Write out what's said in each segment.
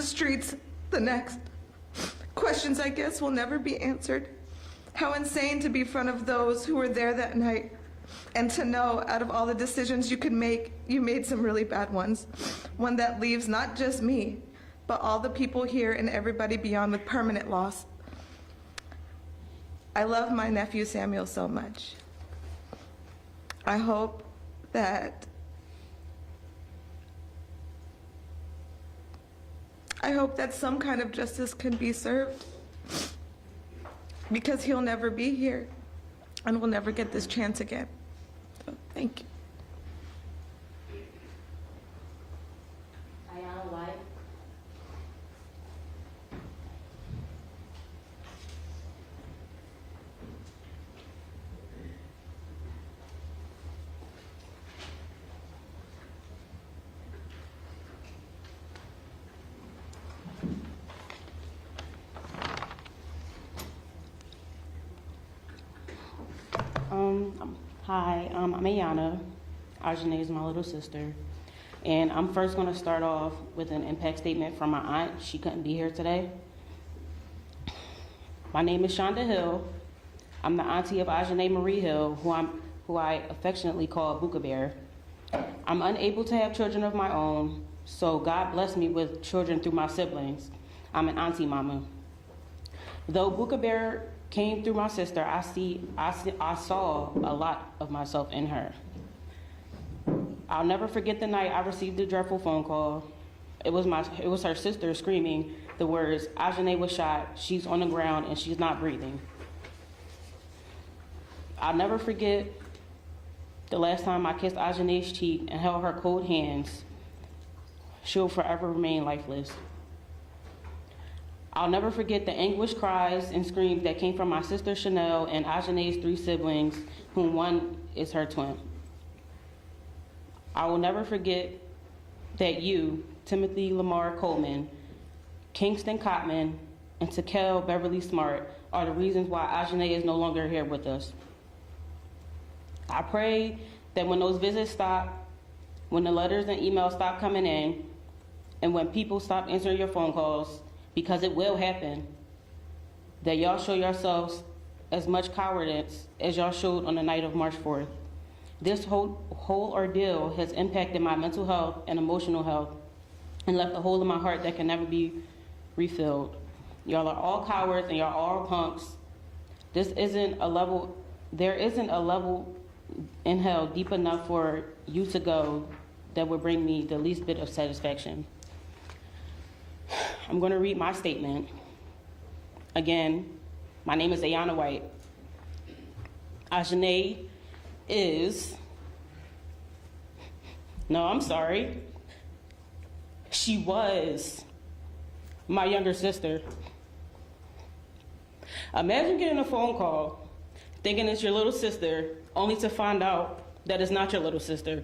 streets the next. Questions I guess will never be answered. How insane to be in front of those who were there that night and to know out of all the decisions you could make, you made some really bad ones. One that leaves not just me, but all the people here and everybody beyond with permanent loss. I love my nephew Samuel so much. I hope that some kind of justice can be served, because he'll never be here and we'll never get this chance again. So, thank you. Hi, I'm Ayana. Ajane is my little sister. And I'm first going to start off with an impact statement from my aunt. She couldn't be here today. My name is Shonda Hill. I'm the auntie of Ajane Marie Hill, who I affectionately call Buka Bear. I'm unable to have children of my own, so God blessed me with children through my siblings. I'm an auntie mama. Though Buka Bear came through my sister, I saw a lot of myself in her. I'll never forget the night I received a dreadful phone call. It was her sister screaming the words, "Ajane was shot, she's on the ground and she's not breathing." I'll never forget the last time I kissed Ajane's cheek and held her cold hands. She'll forever remain lifeless. I'll never forget the anguished cries and screams that came from my sister Chanel and Ajane's 3 siblings, whom one is her twin. I will never forget that you, Timothy Lamar Coleman, Kingston Cotman, and Takel Beverly Smart are the reasons why Ajane is no longer here with us. I pray that when those visits stop, when the letters and emails stop coming in, and when people stop answering your phone calls, because it will happen, that y'all show yourselves as much cowardice as y'all showed on the night of March 4th. This whole ordeal has impacted my mental health and emotional health and left a hole in my heart that can never be refilled. Y'all are all cowards and y'all are all punks. There isn't a level in hell deep enough for you to go that would bring me the least bit of satisfaction. I'm going to read my statement. Again, my name is Ayana White. Ajane is, she was my younger sister. Imagine getting a phone call, thinking it's your little sister, only to find out that it's not your little sister.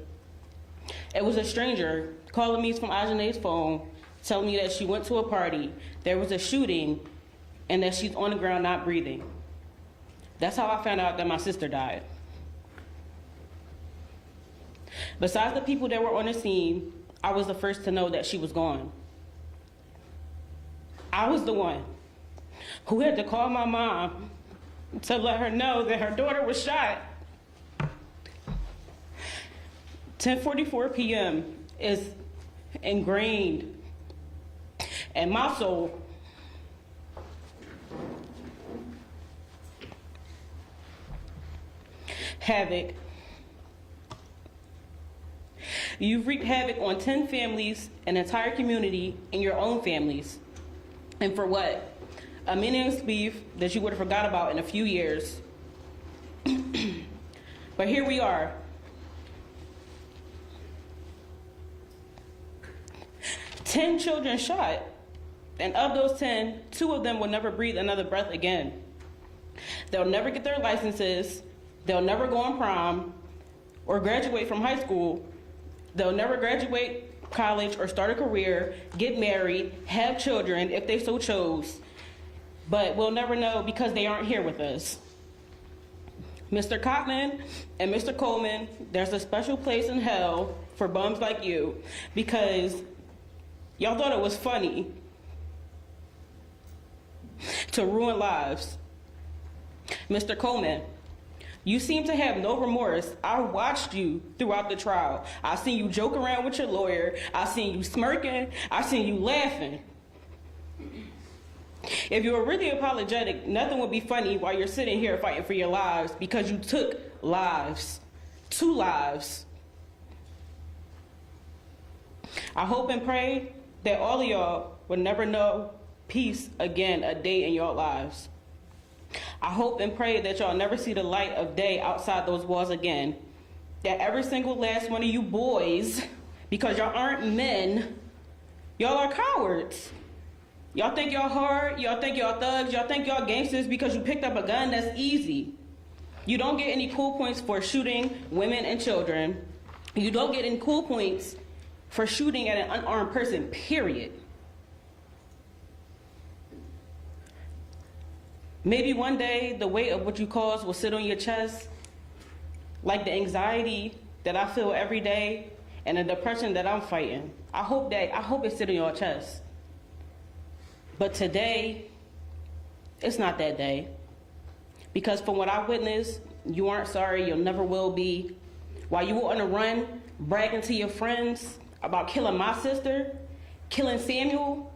It was a stranger calling me from Ajane's phone, telling me that she went to a party, there was a shooting, and that she's on the ground not breathing. That's how I found out that my sister died. Besides the people that were on the scene, I was the first to know that she was gone. I was the one who had to call my mom to let her know that her daughter was shot. 10:44 p.m. is ingrained in my soul. Havoc. You've wreaked havoc on 10 families, an entire community, and your own families. And for what? A meaningless beef that you would have forgot about in a few years. But here we are. 10 children shot, and of those 10, 2 of them will never breathe another breath again. They'll never get their licenses, they'll never go on prom or graduate from high school, they'll never graduate college or start a career, get married, have children if they so chose, but we'll never know because they aren't here with us. Mr. Cotman and Mr. Coleman, there's a special place in hell for bums like you because y'all thought it was funny to ruin lives. Mr. Coleman, you seem to have no remorse. I watched you throughout the trial. I seen you joke around with your lawyer. I seen you smirking. I seen you laughing. If you were really apologetic, nothing would be funny while you're sitting here fighting for your lives because you took lives. 2 lives. I hope and pray that all of y'all will never know peace again a day in your lives. I hope and pray that y'all never see the light of day outside those walls again. That every single last one of you boys, because y'all aren't men, y'all are cowards. Y'all think y'all hard, y'all think y'all thugs, y'all think y'all gangsters because you picked up a gun. That's easy. You don't get any cool points for shooting women and children. You don't get any cool points for shooting at an unarmed person, period. Maybe one day the weight of what you caused will sit on your chest, like the anxiety that I feel every day and the depression that I'm fighting. I hope it sit on your chest. But today, it's not that day. Because from what I witnessed, you aren't sorry, you'll never will be. While you were on the run, bragging to your friends about killing my sister, killing Samuel,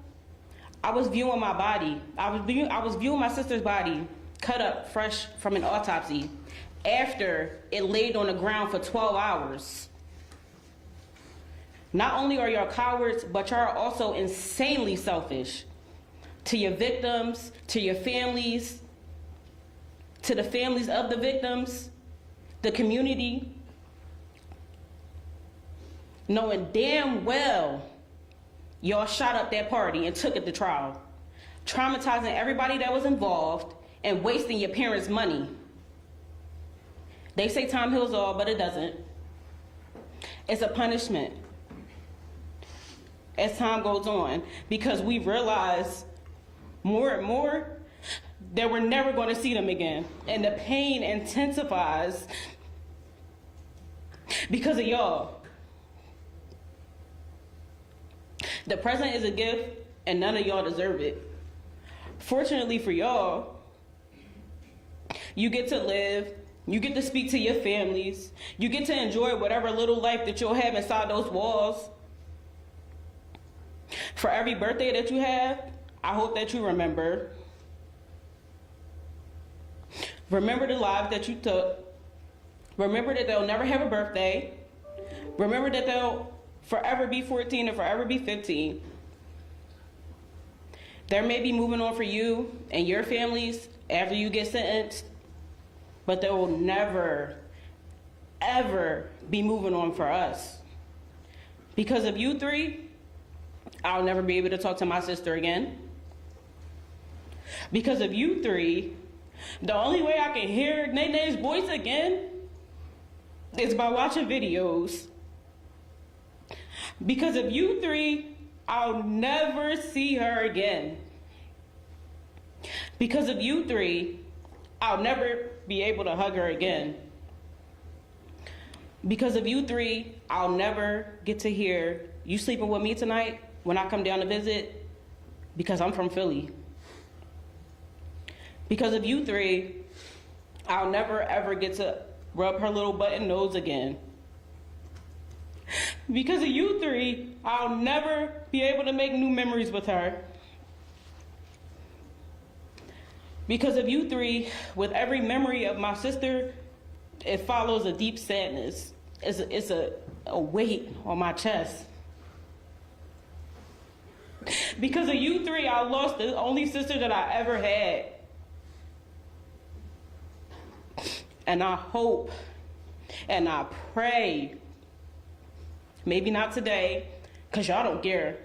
I was viewing my body. I was viewing my sister's body cut up fresh from an autopsy after it laid on the ground for 12 hours. Not only are y'all cowards, but y'all are also insanely selfish. To your victims, to your families, to the families of the victims, the community, knowing damn well y'all shot up that party and took it to trial, traumatizing everybody that was involved and wasting your parents' money. They say time heals all, but it doesn't. It's a punishment as time goes on, because we realize more and more that we're never going to see them again. And the pain intensifies because of y'all. The present is a gift, and none of y'all deserve it. Fortunately for y'all, you get to live, you get to speak to your families, you get to enjoy whatever little life that you'll have inside those walls. For every birthday that you have, I hope that you remember. Remember the lives that you took. Remember that they'll never have a birthday. Remember that they'll forever be 14 or forever be 15. There may be moving on for you and your families after you get sentenced, but there will never, ever be moving on for us. Because of you three, I'll never be able to talk to my sister again. Because of you three, the only way I can hear Nene's voice again is by watching videos. Because of you three, I'll never see her again. Because of you three, I'll never be able to hug her again. Because of you three, I'll never get to hear, "You sleeping with me tonight?" when I come down to visit, because I'm from Philly. Because of you three, I'll never ever get to rub her little button nose again. Because of you three, I'll never be able to make new memories with her. Because of you three, with every memory of my sister, it follows a deep sadness. It's a weight on my chest. Because of you three, I lost the only sister that I ever had. And I hope and I pray, maybe not today, because y'all don't care.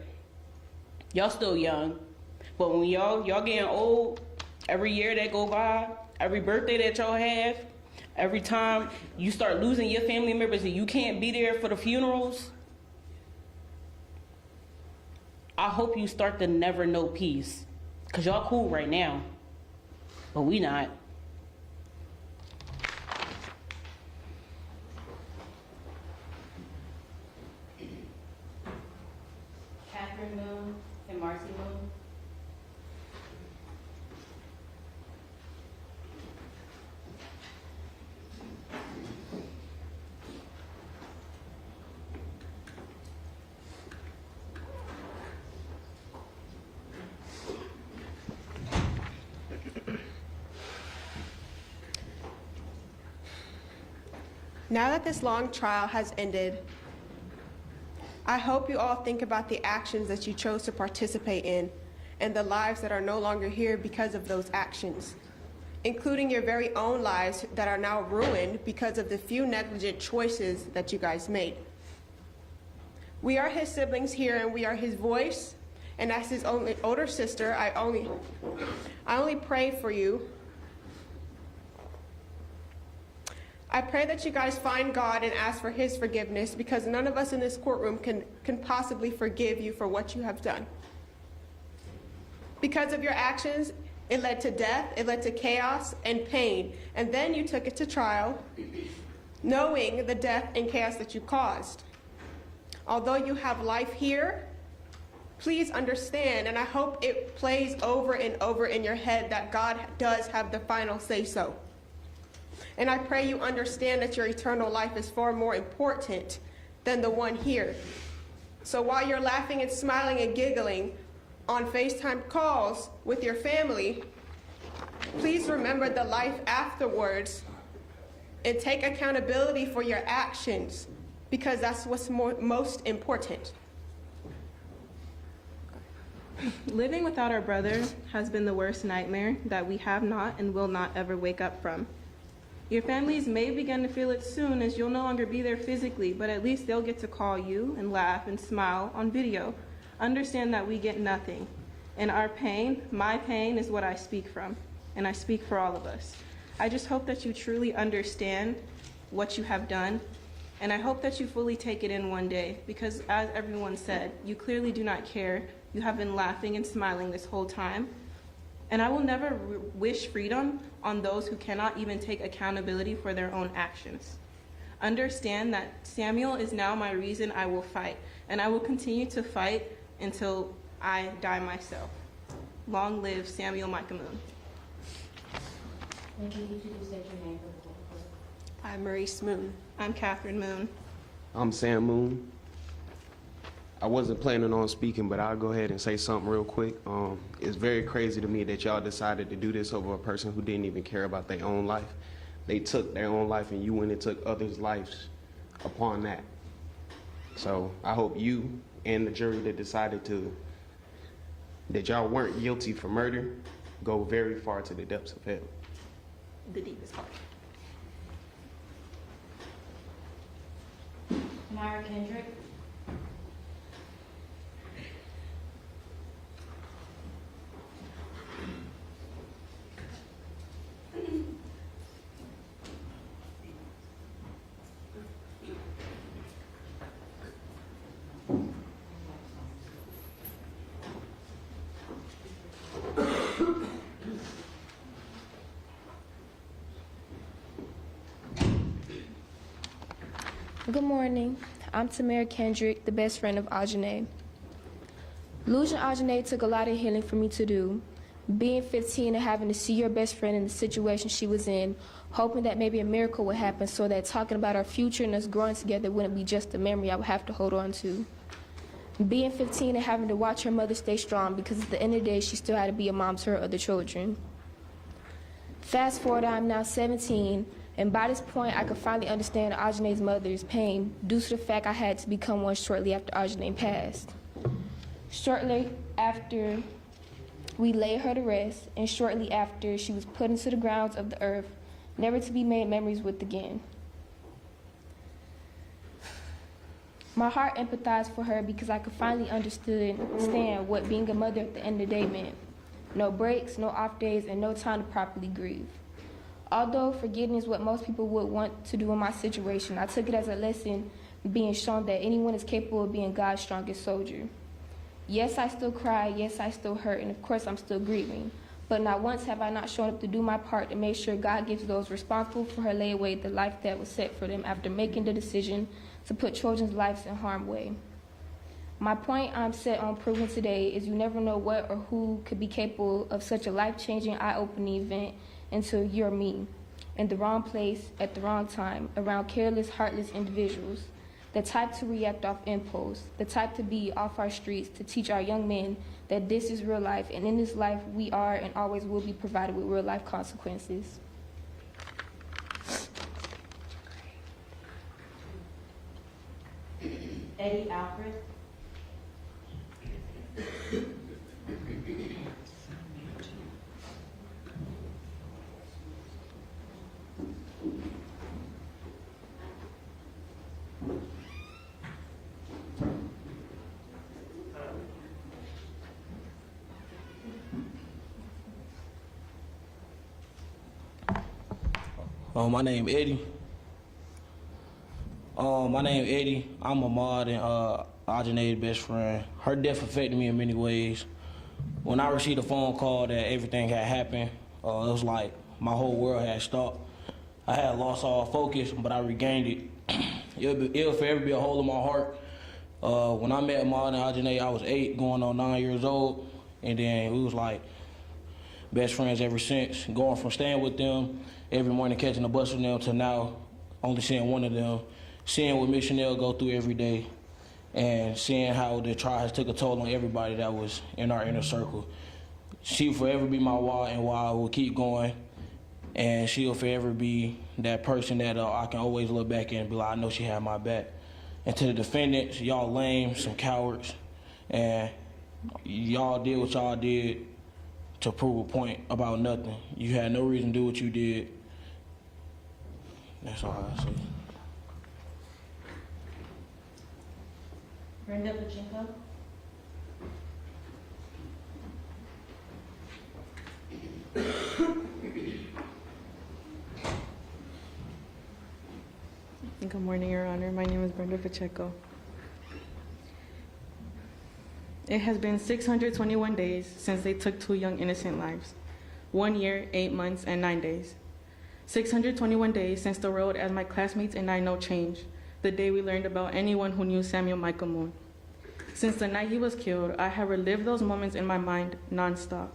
Y'all still young. But when y'all getting old, every year that go by, every birthday that y'all have, every time you start losing your family members and you can't be there for the funerals, I hope you start to never know peace. Because y'all cool right now, but we not. Catherine Moon and Marcy Moon. Now that this long trial has ended, I hope you all think about the actions that you chose to participate in and the lives that are no longer here because of those actions, including your very own lives that are now ruined because of the few negligent choices that you guys made. We are his siblings here, and we are his voice, and as his only older sister, I only pray for you. I pray that you guys find God and ask for his forgiveness, because none of us in this courtroom can possibly forgive you for what you have done. Because of your actions, it led to death, it led to chaos and pain, and then you took it to trial, knowing the death and chaos that you caused. Although you have life here, please understand, and I hope it plays over and over in your head, that God does have the final say-so. And I pray you understand that your eternal life is far more important than the one here. So while you're laughing and smiling and giggling on FaceTime calls with your family, please remember the life afterwards and take accountability for your actions, because that's what's most important. Living without our brother has been the worst nightmare that we have not and will not ever wake up from. Your families may begin to feel it soon, as you'll no longer be there physically, but at least they'll get to call you and laugh and smile on video. Understand that we get nothing. And our pain, my pain, is what I speak from, and I speak for all of us. I just hope that you truly understand what you have done, and I hope that you fully take it in one day, because as everyone said, you clearly do not care. You have been laughing and smiling this whole time. And I will never wish freedom on those who cannot even take accountability for their own actions. Understand that Samuel is now my reason I will fight, and I will continue to fight until I die myself. Long live Samuel Micah Moon. Thank you. You should just state your name for the record. I'm Maurice Moon. I'm Catherine Moon. I'm Sam Moon. I wasn't planning on speaking, but I'll go ahead and say something real quick. It's very crazy to me that y'all decided to do this over a person who didn't even care about their own life. They took their own life, and you went and took others' lives upon that. So I hope you and the jury that decided that y'all weren't guilty for murder go very far to the depths of hell. The deepest part. Tamara Kendrick. Good morning. I'm Tamara Kendrick, the best friend of Ajane. Losing Ajane took a lot of healing for me to do. Being 15 and having to see your best friend in the situation she was in, hoping that maybe a miracle would happen so that talking about our future and us growing together wouldn't be just a memory I would have to hold on to. Being 15 and having to watch her mother stay strong, because at the end of the day, she still had to be a mom to her other children. Fast forward, I'm now 17, and by this point, I could finally understand Ajane's mother's pain due to the fact I had to become one shortly after Ajane passed. Shortly after we laid her to rest, and shortly after she was put into the grounds of the earth, never to be made memories with again. My heart empathized for her because I could finally understand what being a mother at the end of the day meant. No breaks, no off days, and no time to properly grieve. Although forgetting is what most people would want to do in my situation, I took it as a lesson being shown that anyone is capable of being God's strongest soldier. Yes, I still cry, yes, I still hurt, and of course I'm still grieving. But not once have I not shown up to do my part to make sure God gives those responsible for her lay away the life that was set for them after making the decision to put children's lives in harm's way. My point I'm set on proving today is you never know what or who could be capable of such a life-changing, eye-opening event until you're me, in the wrong place, at the wrong time, around careless, heartless individuals, the type to react off impulse, the type to be off our streets to teach our young men that this is real life, and in this life we are and always will be provided with real life consequences. Eddie Alfred. My name Eddie. I'm Ahmad and Ajanae's best friend. Her death affected me in many ways. When I received a phone call that everything had happened, it was like my whole world had stopped. I had lost all focus, but I regained it. It'll forever be a hole in my heart. When I met Ahmad and Ajanae, I was 8, going on 9 years old, and then we was like best friends ever since. Going from staying with them every morning, catching the bus with them, to now only seeing one of them, seeing what Miss Chanel go through every day, and seeing how the trial has took a toll on everybody that was in our inner circle. She will forever be my why, and why I will keep going, and she'll forever be that person that I can always look back and be like, I know she had my back. And to the defendants, y'all lame, some cowards, and y'all did what y'all did to prove a point about nothing. You had no reason to do what you did. That's all I say. Brenda Pacheco. Good morning, Your Honor. My name is Brenda Pacheco. It has been 621 days since they took 2 young innocent lives. 1 year, 8 months, and 9 days. 621 days since the road as my classmates and I know changed, the day we learned about anyone who knew Samuel Michael Moon. Since the night he was killed, I have relived those moments in my mind nonstop.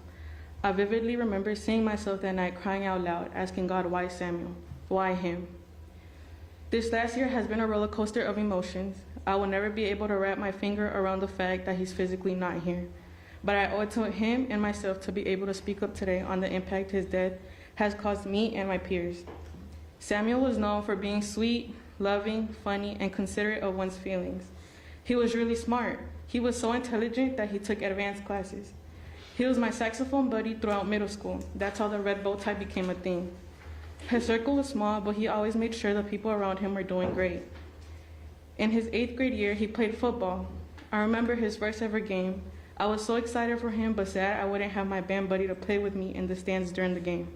I vividly remember seeing myself that night crying out loud, asking God, why Samuel? Why him? This last year has been a roller coaster of emotions. I will never be able to wrap my finger around the fact that he's physically not here. But I owe it to him and myself to be able to speak up today on the impact his death has caused me and my peers. Samuel was known for being sweet, loving, funny, and considerate of one's feelings. He was really smart. He was so intelligent that he took advanced classes. He was my saxophone buddy throughout middle school. That's how the red bow tie became a thing. His circle was small, but he always made sure the people around him were doing great. In his 8th grade year, he played football. I remember his first ever game. I was so excited for him, but sad I wouldn't have my band buddy to play with me in the stands during the game.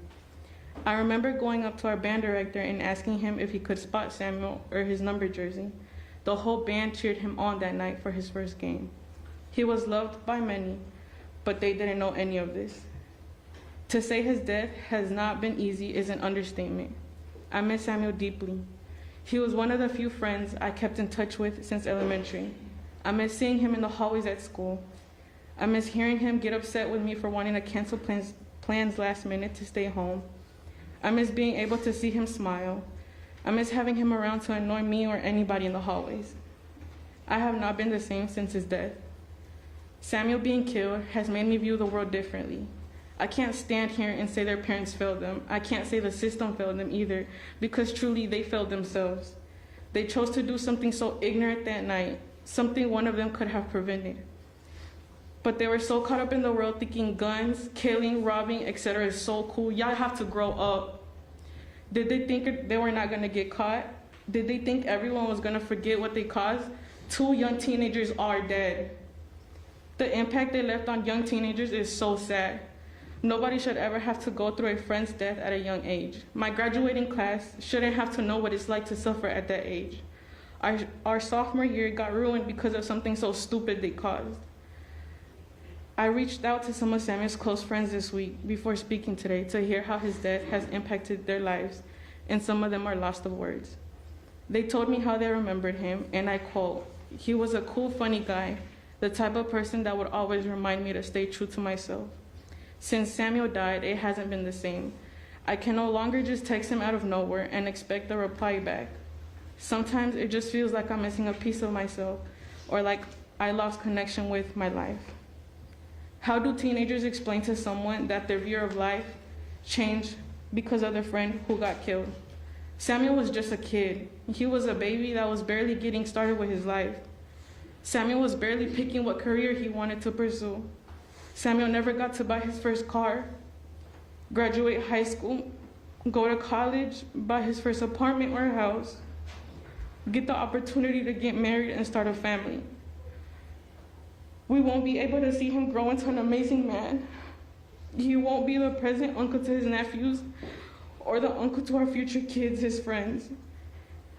I remember going up to our band director and asking him if he could spot Samuel or his number jersey. The whole band cheered him on that night for his first game. He was loved by many, but they didn't know any of this. To say his death has not been easy is an understatement. I miss Samuel deeply. He was one of the few friends I kept in touch with since elementary. I miss seeing him in the hallways at school. I miss hearing him get upset with me for wanting to cancel plans last minute to stay home. I miss being able to see him smile. I miss having him around to annoy me or anybody in the hallways. I have not been the same since his death. Samuel being killed has made me view the world differently. I can't stand here and say their parents failed them. I can't say the system failed them either, because truly they failed themselves. They chose to do something so ignorant that night, something one of them could have prevented. But they were so caught up in the world thinking guns, killing, robbing, etc. is so cool. Y'all have to grow up. Did they think they were not going to get caught? Did they think everyone was going to forget what they caused? 2 young teenagers are dead. The impact they left on young teenagers is so sad. Nobody should ever have to go through a friend's death at a young age. My graduating class shouldn't have to know what it's like to suffer at that age. Our sophomore year got ruined because of something so stupid they caused. I reached out to some of Samuel's close friends this week before speaking today to hear how his death has impacted their lives, and some of them are lost of words. They told me how they remembered him, and I quote, "He was a cool, funny guy, the type of person that would always remind me to stay true to myself. Since Samuel died, it hasn't been the same. I can no longer just text him out of nowhere and expect a reply back. Sometimes it just feels like I'm missing a piece of myself, or like I lost connection with my life." How do teenagers explain to someone that their view of life changed because of their friend who got killed? Samuel was just a kid. He was a baby that was barely getting started with his life. Samuel was barely picking what career he wanted to pursue. Samuel never got to buy his first car, graduate high school, go to college, buy his first apartment or house, get the opportunity to get married and start a family. We won't be able to see him grow into an amazing man. He won't be the present uncle to his nephews or the uncle to our future kids, his friends.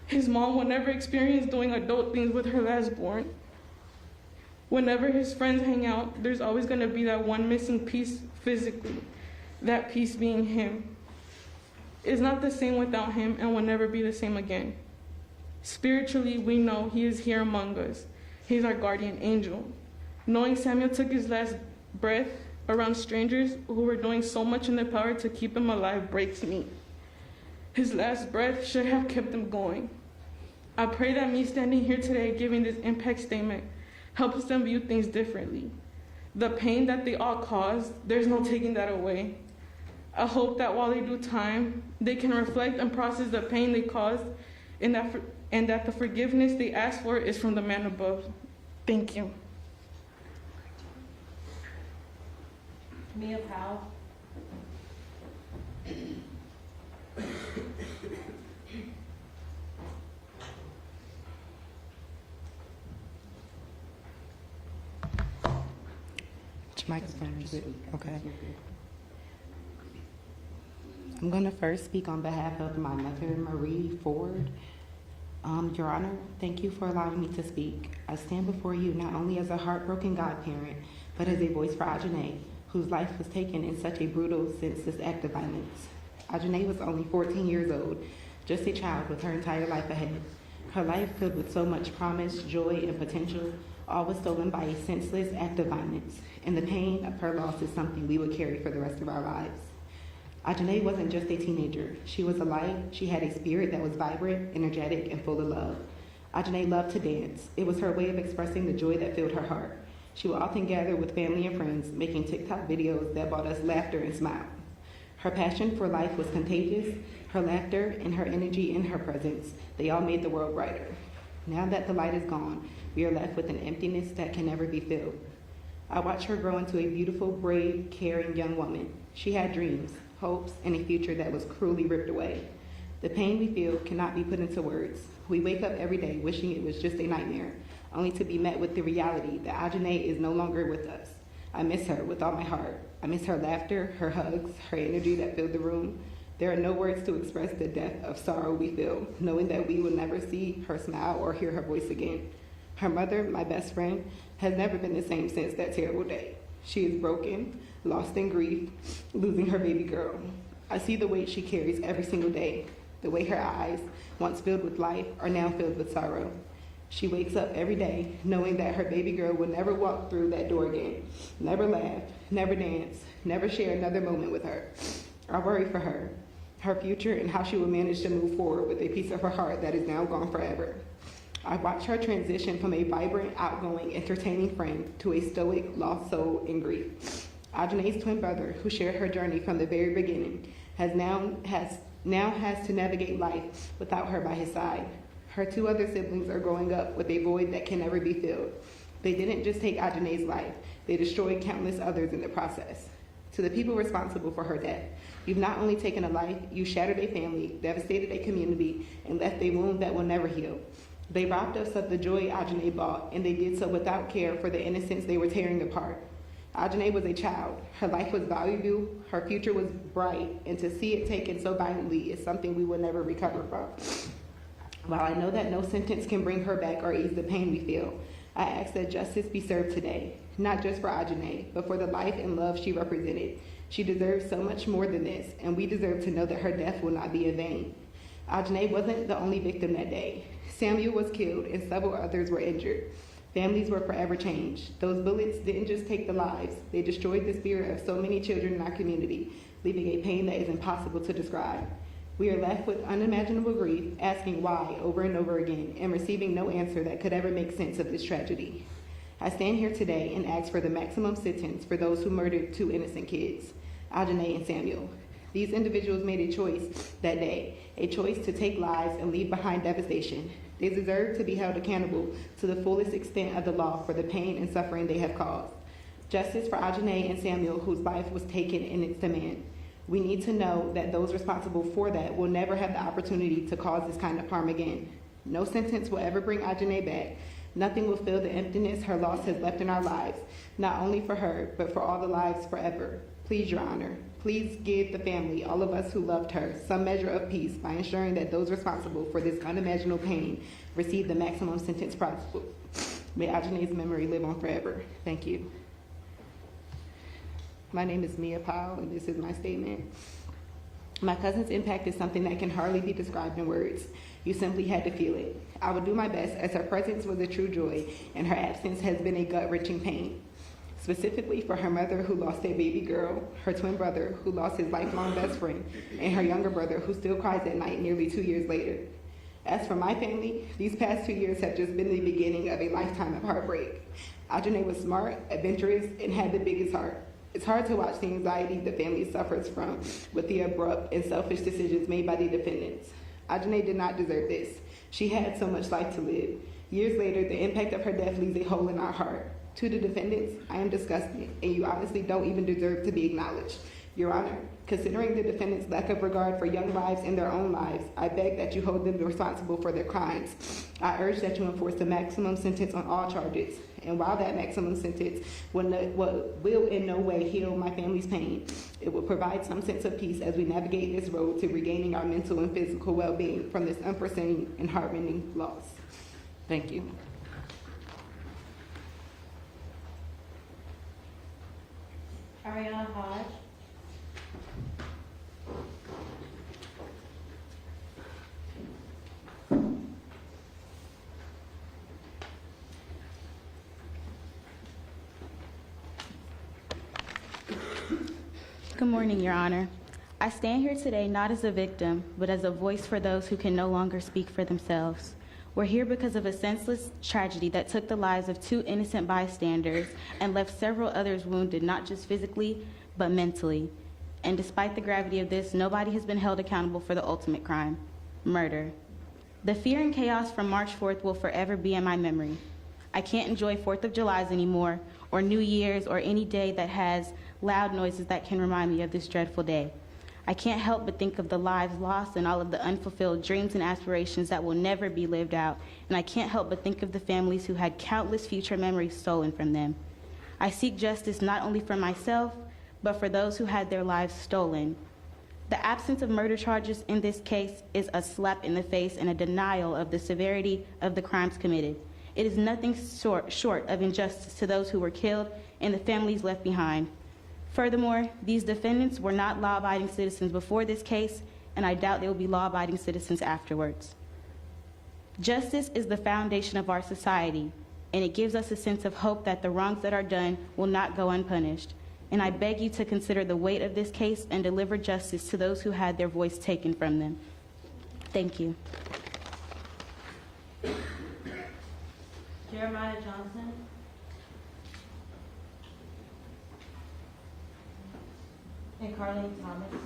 His mom will never experience doing adult things with her lastborn. Whenever his friends hang out, there's always gonna be that one missing piece physically, that piece being him. It's not the same without him and will never be the same again. Spiritually, we know he is here among us. He's our guardian angel. Knowing Samuel took his last breath around strangers who were doing so much in their power to keep him alive breaks me. His last breath should have kept him going. I pray that me standing here today giving this impact statement helps them view things differently. The pain that they all caused, there's no taking that away. I hope that while they do time, they can reflect and process the pain they caused and that the forgiveness they ask for is from the man above. Thank you. Mia Powell. Microphone, is it? Okay. I'm going to first speak on behalf of my mother, Marie Ford. Your Honor, thank you for allowing me to speak. I stand before you not only as a heartbroken godparent, but as a voice for Ajane, whose life was taken in such a brutal, senseless act of violence. Ajane was only 14 years old, just a child with her entire life ahead. Her life filled with so much promise, joy, and potential, all was stolen by a senseless act of violence, and the pain of her loss is something we would carry for the rest of our lives. Ajane wasn't just a teenager. She was alive. She had a spirit that was vibrant, energetic, and full of love. Ajane loved to dance. It was her way of expressing the joy that filled her heart. She would often gather with family and friends, making TikTok videos that brought us laughter and smiles. Her passion for life was contagious. Her laughter and her energy and her presence, they all made the world brighter. Now that the light is gone, we are left with an emptiness that can never be filled. I watched her grow into a beautiful, brave, caring young woman. She had dreams, hopes, and a future that was cruelly ripped away. The pain we feel cannot be put into words. We wake up every day wishing it was just a nightmare, only to be met with the reality that Ajane is no longer with us. I miss her with all my heart. I miss her laughter, her hugs, her energy that filled the room. There are no words to express the depth of sorrow we feel, knowing that we will never see her smile or hear her voice again. Her mother, my best friend, has never been the same since that terrible day. She is broken, lost in grief, losing her baby girl. I see the weight she carries every single day, the way her eyes, once filled with life, are now filled with sorrow. She wakes up every day knowing that her baby girl will never walk through that door again, never laugh, never dance, never share another moment with her. I worry for her future, and how she will manage to move forward with a piece of her heart that is now gone forever. I watch her transition from a vibrant, outgoing, entertaining friend to a stoic, lost soul in grief. Ajane's twin brother, who shared her journey from the very beginning, has to navigate life without her by his side. Her two other siblings are growing up with a void that can never be filled. They didn't just take Ajane's life, they destroyed countless others in the process. To the people responsible for her death, you've not only taken a life, you shattered a family, devastated a community, and left a wound that will never heal. They robbed us of the joy Ajane brought, and they did so without care for the innocence they were tearing apart. Ajane was a child. Her life was valuable, her future was bright, and to see it taken so violently is something we will never recover from. While I know that no sentence can bring her back or ease the pain we feel, I ask that justice be served today, not just for Ajane, but for the life and love she represented. She deserves so much more than this, and we deserve to know that her death will not be in vain. Ajane wasn't the only victim that day. Samuel was killed, and several others were injured. Families were forever changed. Those bullets didn't just take the lives, they destroyed the spirit of so many children in our community, leaving a pain that is impossible to describe. We are left with unimaginable grief, asking why over and over again, and receiving no answer that could ever make sense of this tragedy. I stand here today and ask for the maximum sentence for those who murdered two innocent kids, Ajane and Samuel. These individuals made a choice that day, a choice to take lives and leave behind devastation. They deserve to be held accountable to the fullest extent of the law for the pain and suffering they have caused. Justice for Ajane and Samuel, whose life was taken in its demand. We need to know that those responsible for that will never have the opportunity to cause this kind of harm again. No sentence will ever bring Ajane back. Nothing will fill the emptiness her loss has left in our lives, not only for her, but for all the lives forever. Please, Your Honor, please give the family, all of us who loved her, some measure of peace by ensuring that those responsible for this unimaginable pain receive the maximum sentence possible. May Ajane's memory live on forever. Thank you. My name is Mia Powell, and this is my statement. My cousin's impact is something that can hardly be described in words. You simply had to feel it. I will do my best, as her presence was a true joy, and her absence has been a gut-wrenching pain. Specifically for her mother, who lost a baby girl, her twin brother, who lost his lifelong best friend, and her younger brother, who still cries at night nearly 2 years later. As for my family, these past 2 years have just been the beginning of a lifetime of heartbreak. Ajane was smart, adventurous, and had the biggest heart. It's hard to watch the anxiety the family suffers from with the abrupt and selfish decisions made by the defendants. Ajane did not deserve this. She had so much life to live. Years later, the impact of her death leaves a hole in our heart. To the defendants, I am disgusted, and you honestly don't even deserve to be acknowledged. Your Honor, considering the defendants' lack of regard for young lives and their own lives, I beg that you hold them responsible for their crimes. I urge that you enforce the maximum sentence on all charges. And while that maximum sentence will in no way heal my family's pain, it will provide some sense of peace as we navigate this road to regaining our mental and physical well-being from this unforeseen and heart-rending loss. Thank you. Ariana Hodge. Good morning, Your Honor. I stand here today not as a victim, but as a voice for those who can no longer speak for themselves. We're here because of a senseless tragedy that took the lives of 2 innocent bystanders and left several others wounded, not just physically, but mentally. And despite the gravity of this, nobody has been held accountable for the ultimate crime, murder. The fear and chaos from March 4th will forever be in my memory. I can't enjoy 4th of Julys anymore, or New Year's, or any day that has loud noises that can remind me of this dreadful day. I can't help but think of the lives lost and all of the unfulfilled dreams and aspirations that will never be lived out, and I can't help but think of the families who had countless future memories stolen from them. I seek justice not only for myself, but for those who had their lives stolen. The absence of murder charges in this case is a slap in the face and a denial of the severity of the crimes committed. It is nothing short of injustice to those who were killed and the families left behind. Furthermore, these defendants were not law-abiding citizens before this case, and I doubt they will be law-abiding citizens afterwards. Justice is the foundation of our society, and it gives us a sense of hope that the wrongs that are done will not go unpunished. And I beg you to consider the weight of this case and deliver justice to those who had their voice taken from them. Thank you. Jeremiah Johnson. And Carlene Thomas.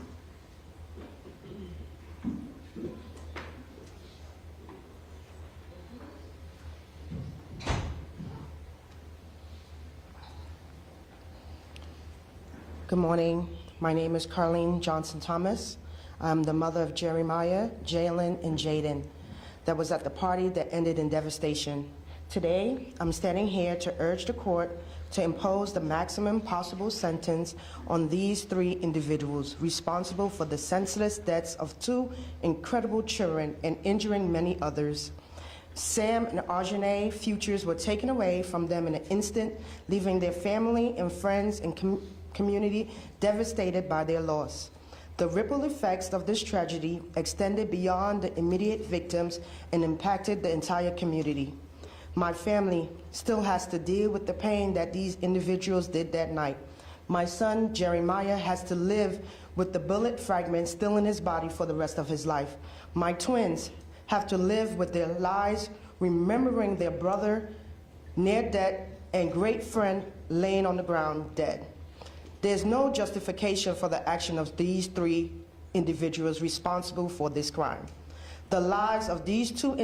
Good morning. My name is Carlene Johnson Thomas. I'm the mother of Jeremiah, Jalen, and Jaden that was at the party that ended in devastation. Today, I'm standing here to urge the court to impose the maximum possible sentence on these 3 individuals responsible for the senseless deaths of 2 incredible children and injuring many others. Sam and Ajane futures were taken away from them in an instant, leaving their family and friends and community devastated by their loss. The ripple effects of this tragedy extended beyond the immediate victims and impacted the entire community. My family still has to deal with the pain that these individuals did that night. My son, Jeremiah, has to live with the bullet fragments still in his body for the rest of his life. My twins have to live with their lives, remembering their brother near death and great friend laying on the ground dead. There's no justification for the action of these 3 individuals responsible for this crime. The lives of these 2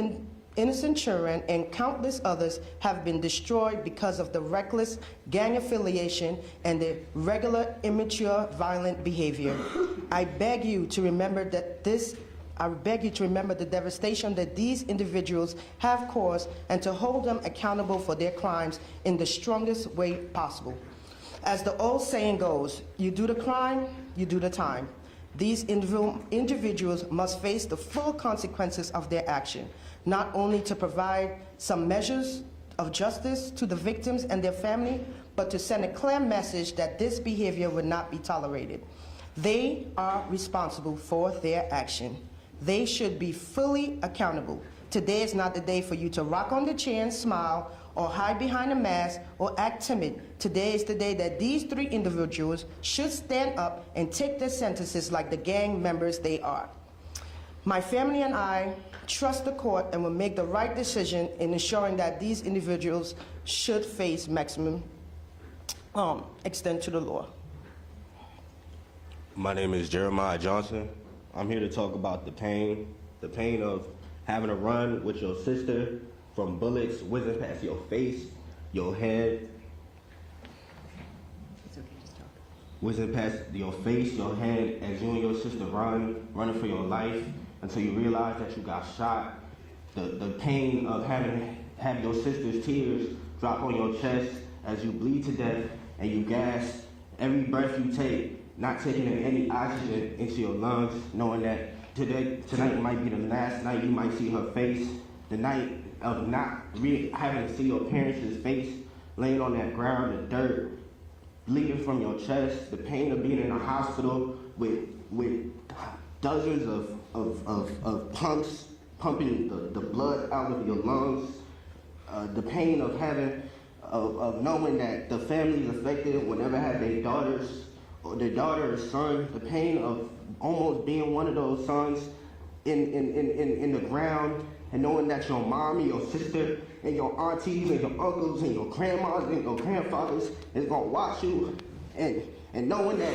innocent children, and countless others have been destroyed because of the reckless gang affiliation and the regular, immature, violent behavior. I beg you to remember the devastation that these individuals have caused and to hold them accountable for their crimes in the strongest way possible. As the old saying goes, you do the crime, you do the time. These individuals must face the full consequences of their action, not only to provide some measures of justice to the victims and their family, but to send a clear message that this behavior would not be tolerated. They are responsible for their action. They should be fully accountable. Today is not the day for you to rock on the chair and smile or hide behind a mask or act timid. Today is the day that these 3 individuals should stand up and take their sentences like the gang members they are. My family and I trust the court and will make the right decision in ensuring that these individuals should face maximum extent to the law. My name is Jeremiah Johnson. I'm here to talk about the pain of having to run with your sister from bullets whizzing past your face, your head. It's okay, just talk. Whizzing past your face, your head, as you and your sister running for your life until you realize that you got shot. The pain of having your sister's tears drop on your chest as you bleed to death and you gasp every breath you take, not taking in any oxygen into your lungs, knowing that tonight might be the last night you might see her face, the night of not having to see your parents' face, laying on that ground, the dirt, bleeding from your chest, the pain of being in a hospital with dozens of pumps pumping the blood out of your lungs, the pain of knowing that the families affected will never have their daughters or their daughter or son, the pain of almost being one of those sons in the ground, and knowing that your mom and your sister and your aunties and your uncles and your grandmas and your grandfathers is gonna watch you, and knowing that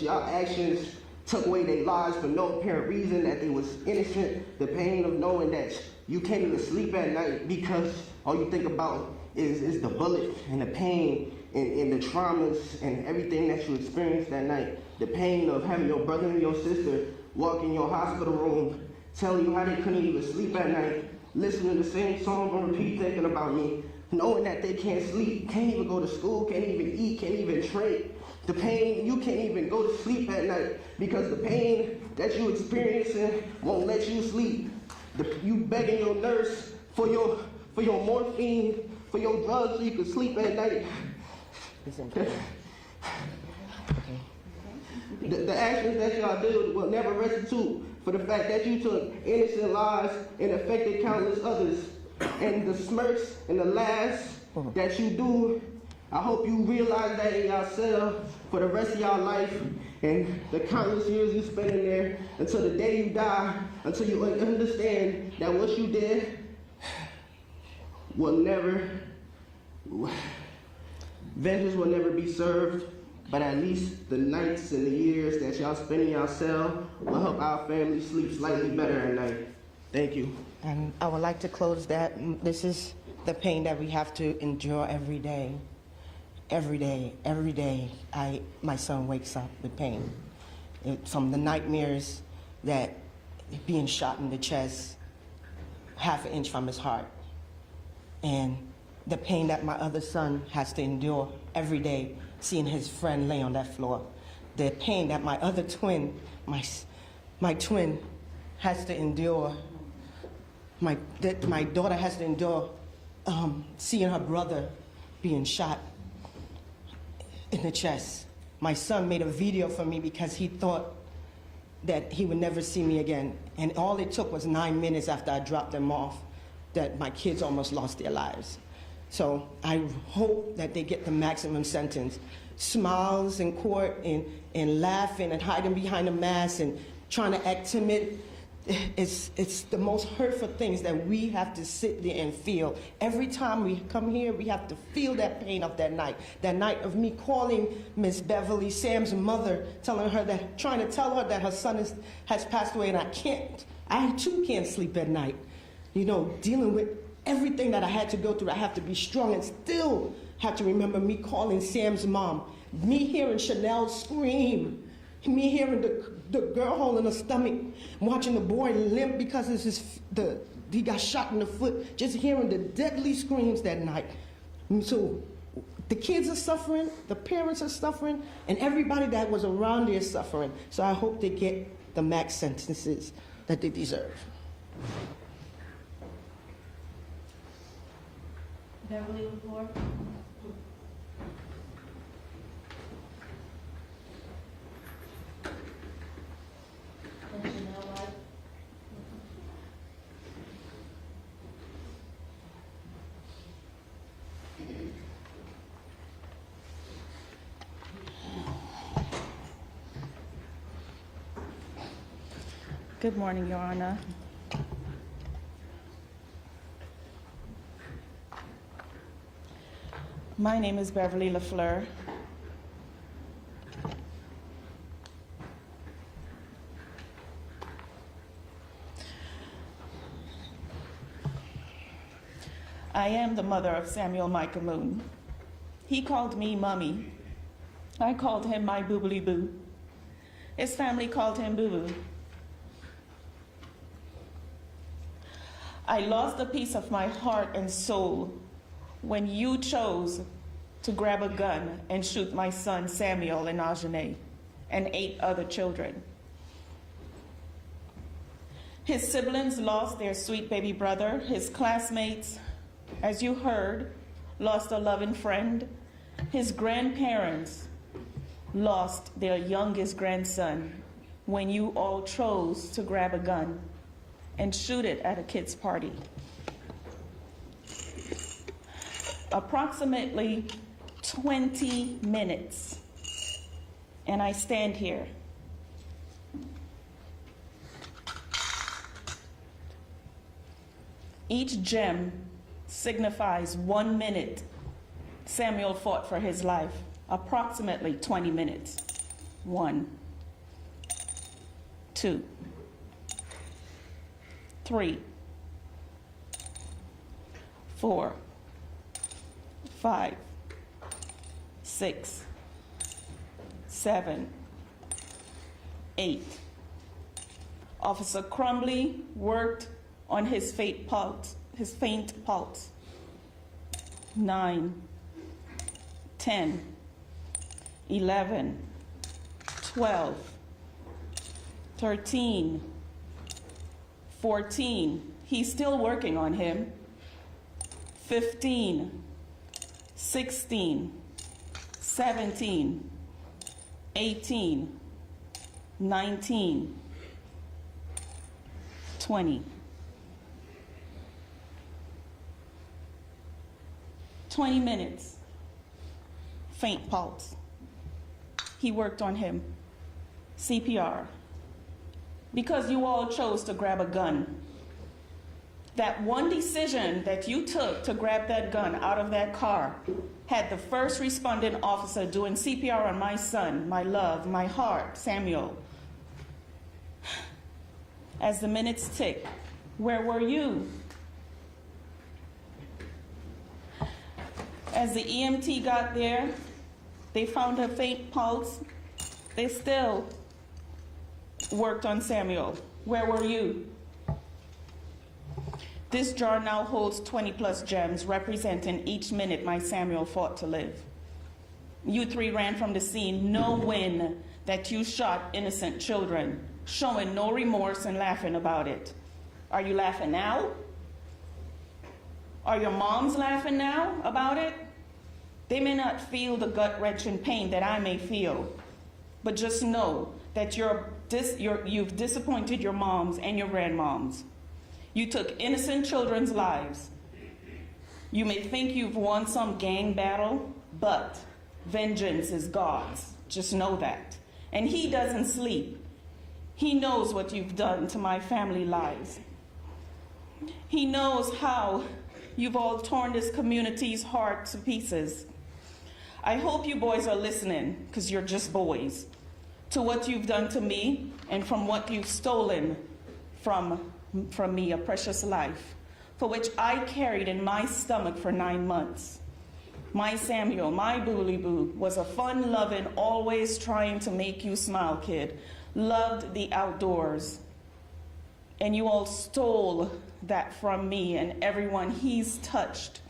your actions took away their lives for no apparent reason, that they was innocent, the pain of knowing that you can't even sleep at night because all you think about is the bullet and the pain and the traumas and everything that you experienced that night, the pain of having your brother and your sister walk in your hospital room, telling you how they couldn't even sleep at night, listening to the same song on repeat, thinking about me, knowing that they can't sleep, can't even go to school, can't even eat, can't even drink. The pain, you can't even go to sleep at night because the pain that you experiencing won't let you sleep. You begging your nurse for your morphine, for your drugs so you can sleep at night. The actions that y'all do will never restitute for the fact that you took innocent lives and affected countless others. And the smirks and the laughs that you do, I hope you realize that in yourself for the rest of your life and the countless years you spend in there until the day you die, until you understand that what you did will never, vengeance will never be served, but at least the nights and the years that y'all spend in your cell will help our family sleep slightly better at night. Thank you. And I would like to close that. This is the pain that we have to endure every day. Every day, my son wakes up with pain. From the nightmares that being shot in the chest, half an inch from his heart. And the pain that my other son has to endure every day, seeing his friend lay on that floor. The pain that my other twin, my twin has to endure. My daughter has to endure seeing her brother being shot in the chest. My son made a video for me because he thought that he would never see me again. And all it took was 9 minutes after I dropped them off that my kids almost lost their lives. So I hope that they get the maximum sentence. Smiles in court and laughing and hiding behind a mask and trying to act timid, it's the most hurtful things that we have to sit there and feel. Every time we come here, we have to feel that pain of that night of me calling Miss Beverly, Sam's mother, trying to tell her that her son has passed away, and I can't I too can't sleep at night. You know, dealing with everything that I had to go through. I have to be strong and still have to remember me calling Sam's mom, me hearing Chanel scream, me hearing the girl holding her stomach, watching the boy limp because he got shot in the foot, just hearing the deadly screams that night. And so the kids are suffering, the parents are suffering, and everybody that was around there is suffering. So I hope they get the max sentences that they deserve. Beverly LaFleur. And Chanel White. Good morning, Your Honor. My name is Beverly LaFleur. I am the mother of Samuel Micah Moon. He called me Mommy. I called him my boobly boo. His family called him Boo Boo. I lost a piece of my heart and soul when you chose to grab a gun and shoot my son Samuel and Ajane and 8 other children. His siblings lost their sweet baby brother. His classmates, as you heard, lost a loving friend. His grandparents lost their youngest grandson when you all chose to grab a gun and shoot it at a kid's party. Approximately 20 minutes, and I stand here. Each gem signifies 1 minute Samuel fought for his life. Approximately 20 minutes. 1, 2, 3, 4, 5, 6, 7, 8. Officer Crumbly worked on his faint pulse. 9, 10, 11, 12, 13, 14. He's still working on him. 15, 16, 17, 18, 19, 20. 20 minutes, faint pulse. He worked on him, CPR. Because you all chose to grab a gun. That one decision that you took to grab that gun out of that car had the first responding officer doing CPR on my son, my love, my heart, Samuel. As the minutes tick, where were you? As the EMT got there, they found a faint pulse. They still worked on Samuel. Where were you? This jar now holds 20+ gems representing each minute my Samuel fought to live. You 3 ran from the scene knowing that you shot innocent children, showing no remorse and laughing about it. Are you laughing now? Are your moms laughing now about it? They may not feel the gut-wrenching pain that I may feel, but just know that you've disappointed your moms and your grandmoms. You took innocent children's lives. You may think you've won some gang battle, but vengeance is God's. Just know that. And He doesn't sleep. He knows what you've done to my family lives. He knows how you've all torn this community's heart to pieces. I hope you boys are listening, because you're just boys, to what you've done to me and from what you've stolen from me a precious life, for which I carried in my stomach for 9 months. My Samuel, my boo-ly-boo, was a fun-loving, always trying to make you smile kid, loved the outdoors. And you all stole that from me and everyone he's touched.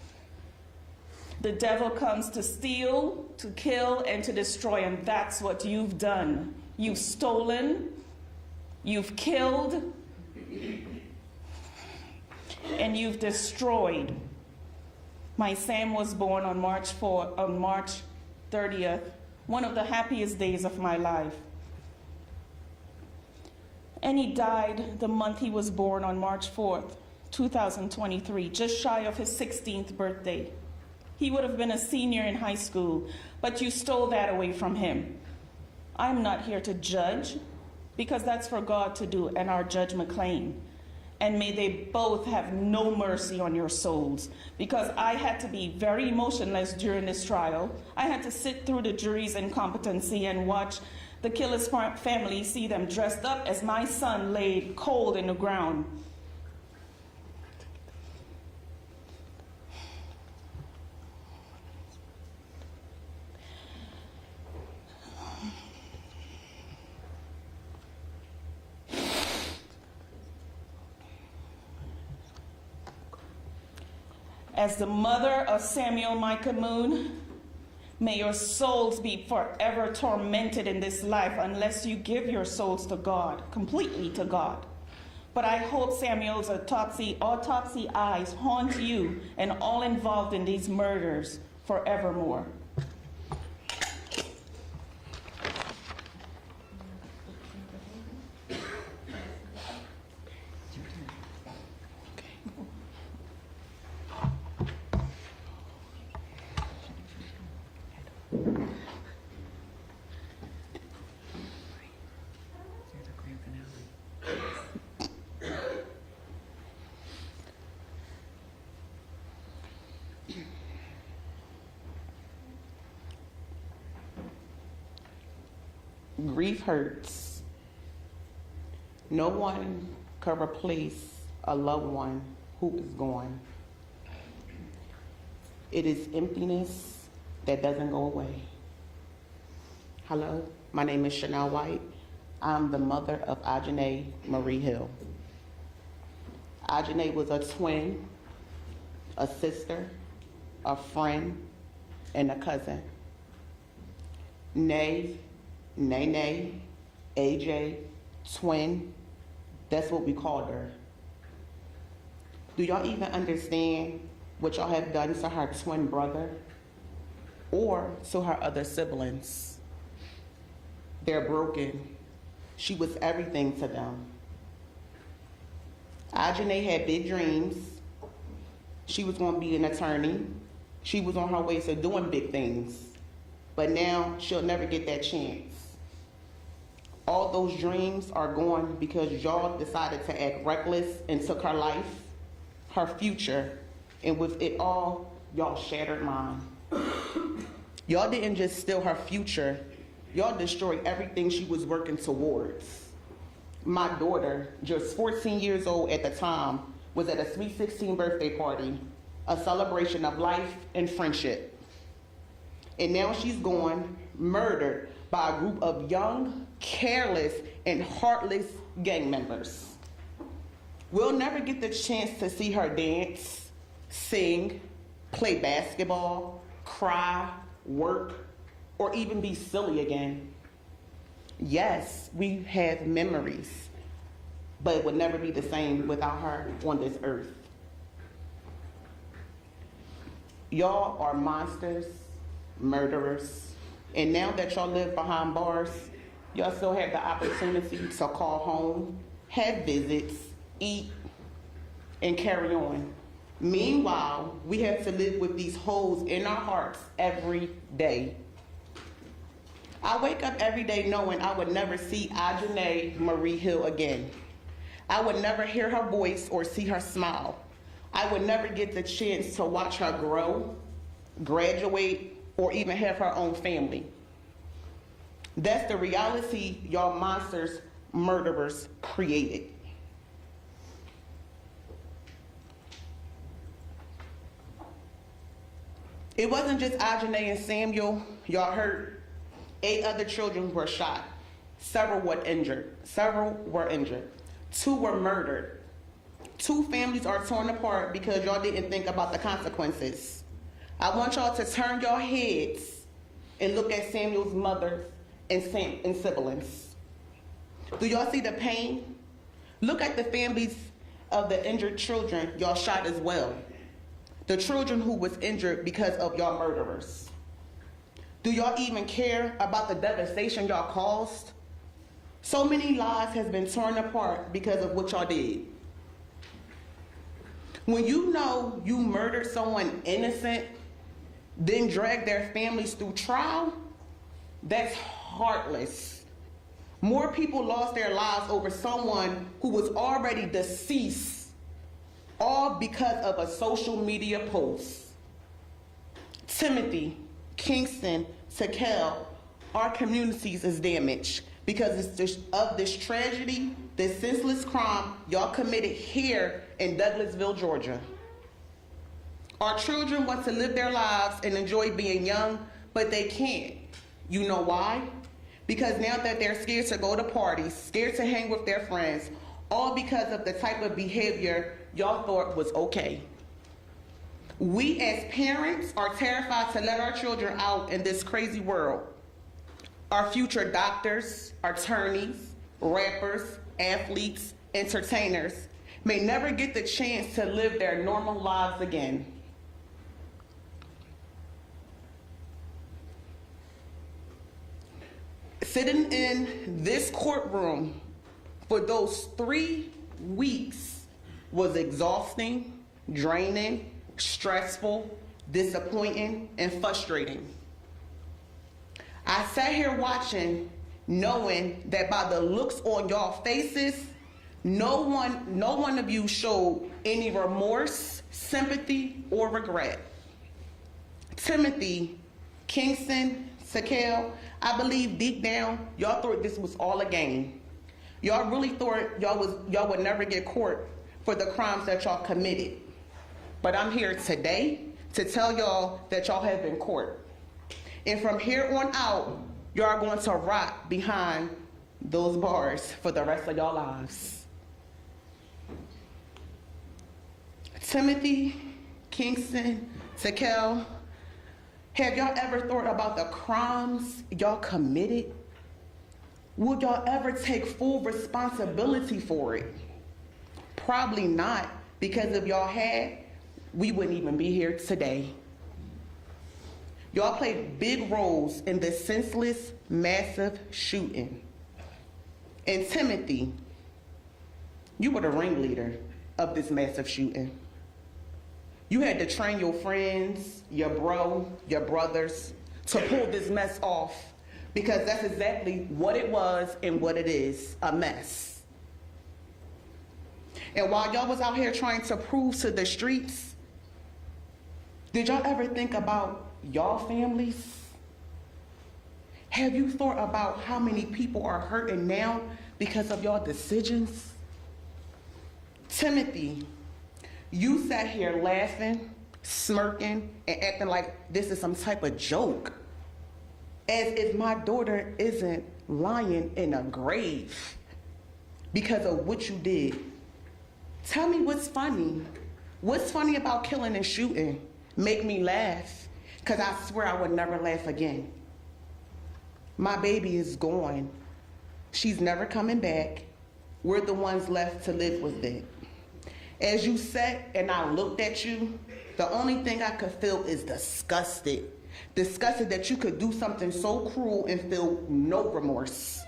The devil comes to steal, to kill, and to destroy, and that's what you've done. You've stolen, you've killed, and you've destroyed. My Sam was born on March 30th, one of the happiest days of my life. And he died the month he was born on March 4th, 2023, just shy of his 16th birthday. He would have been a senior in high school, but you stole that away from him. I'm not here to judge, because that's for God to do and our Judge McLean. And may they both have no mercy on your souls, because I had to be very emotionless during this trial. I had to sit through the jury's incompetency and watch the killer's family see them dressed up as my son laid cold in the ground. As the mother of Samuel Micah Moon, may your souls be forever tormented in this life unless you give your souls to God, completely to God. But I hope Samuel's autopsy eyes haunt you and all involved in these murders forevermore. Grief hurts. No one can replace a loved one who is gone. It is emptiness that doesn't go away. Hello, my name is Chanel White. I'm the mother of Ajane Marie Hill. Ajane was a twin, a sister, a friend, and a cousin. Nene, AJ, twin, that's what we called her. Do y'all even understand what y'all have done to her twin brother or to her other siblings? They're broken. She was everything to them. Ajane had big dreams. She was going to be an attorney. She was on her way to doing big things. But now she'll never get that chance. All those dreams are gone because y'all decided to act reckless and took her life, her future, and with it all, y'all shattered mine. Y'all didn't just steal her future, y'all destroyed everything she was working towards. My daughter, just 14 years old at the time, was at a sweet 16 birthday party, a celebration of life and friendship. And now she's gone, murdered by a group of young, careless, and heartless gang members. We'll never get the chance to see her dance, sing, play basketball, cry, work, or even be silly again. Yes, we have memories, but it would never be the same without her on this earth. Y'all are monsters, murderers, and now that y'all live behind bars, y'all still have the opportunity to call home, have visits, eat, and carry on. Meanwhile, we have to live with these holes in our hearts every day. I wake up every day knowing I would never see Ajane Marie Hill again. I would never hear her voice or see her smile. I would never get the chance to watch her grow, graduate, or even have her own family. That's the reality y'all monsters, murderers created. It wasn't just Ajane and Samuel. Y'all heard 8 other children were shot. Several were injured. 2 were murdered. 2 families are torn apart because y'all didn't think about the consequences. I want y'all to turn your heads and look at Samuel's mother and siblings. Do y'all see the pain? Look at the families of the injured children y'all shot as well. The children who was injured because of y'all murderers. Do y'all even care about the devastation y'all caused? So many lives has been torn apart because of what y'all did. When you know you murdered someone innocent, then drag their families through trial, that's heartless. More people lost their lives over someone who was already deceased, all because of a social media post. Timothy, Kingston, Takel, our communities is damaged because of this tragedy, this senseless crime y'all committed here in Douglasville, Georgia. Our children want to live their lives and enjoy being young, but they can't. You know why? Because now that they're scared to go to parties, scared to hang with their friends, all because of the type of behavior y'all thought was okay. We as parents are terrified to let our children out in this crazy world. Our future doctors, attorneys, rappers, athletes, entertainers may never get the chance to live their normal lives again. Sitting in this courtroom for those 3 weeks was exhausting, draining, stressful, disappointing, and frustrating. I sat here watching, knowing that by the looks on y'all faces, no one of you showed any remorse, sympathy, or regret. Timothy, Kingston, Takel, I believe deep down, y'all thought this was all a game. Y'all really thought y'all would never get caught for the crimes that y'all committed. But I'm here today to tell y'all that y'all have been caught. And from here on out, y'all are going to rot behind those bars for the rest of y'all lives. Timothy, Kingston, Takel, have y'all ever thought about the crimes y'all committed? Would y'all ever take full responsibility for it? Probably not, because if y'all had, we wouldn't even be here today. Y'all played big roles in this senseless, massive shooting. And Timothy, you were the ringleader of this massive shooting. You had to train your friends, your brothers, to pull this mess off, because that's exactly what it was and what it is, a mess. And while y'all was out here trying to prove to the streets, did y'all ever think about y'all families? Have you thought about how many people are hurting now because of y'all decisions? Timothy, you sat here laughing, smirking, and acting like this is some type of joke, as if my daughter isn't lying in a grave because of what you did. Tell me what's funny. What's funny about killing and shooting? Make me laugh, because I swear I would never laugh again. My baby is gone. She's never coming back. We're the ones left to live with it. As you sat and I looked at you, the only thing I could feel is disgusted. Disgusted that you could do something so cruel and feel no remorse.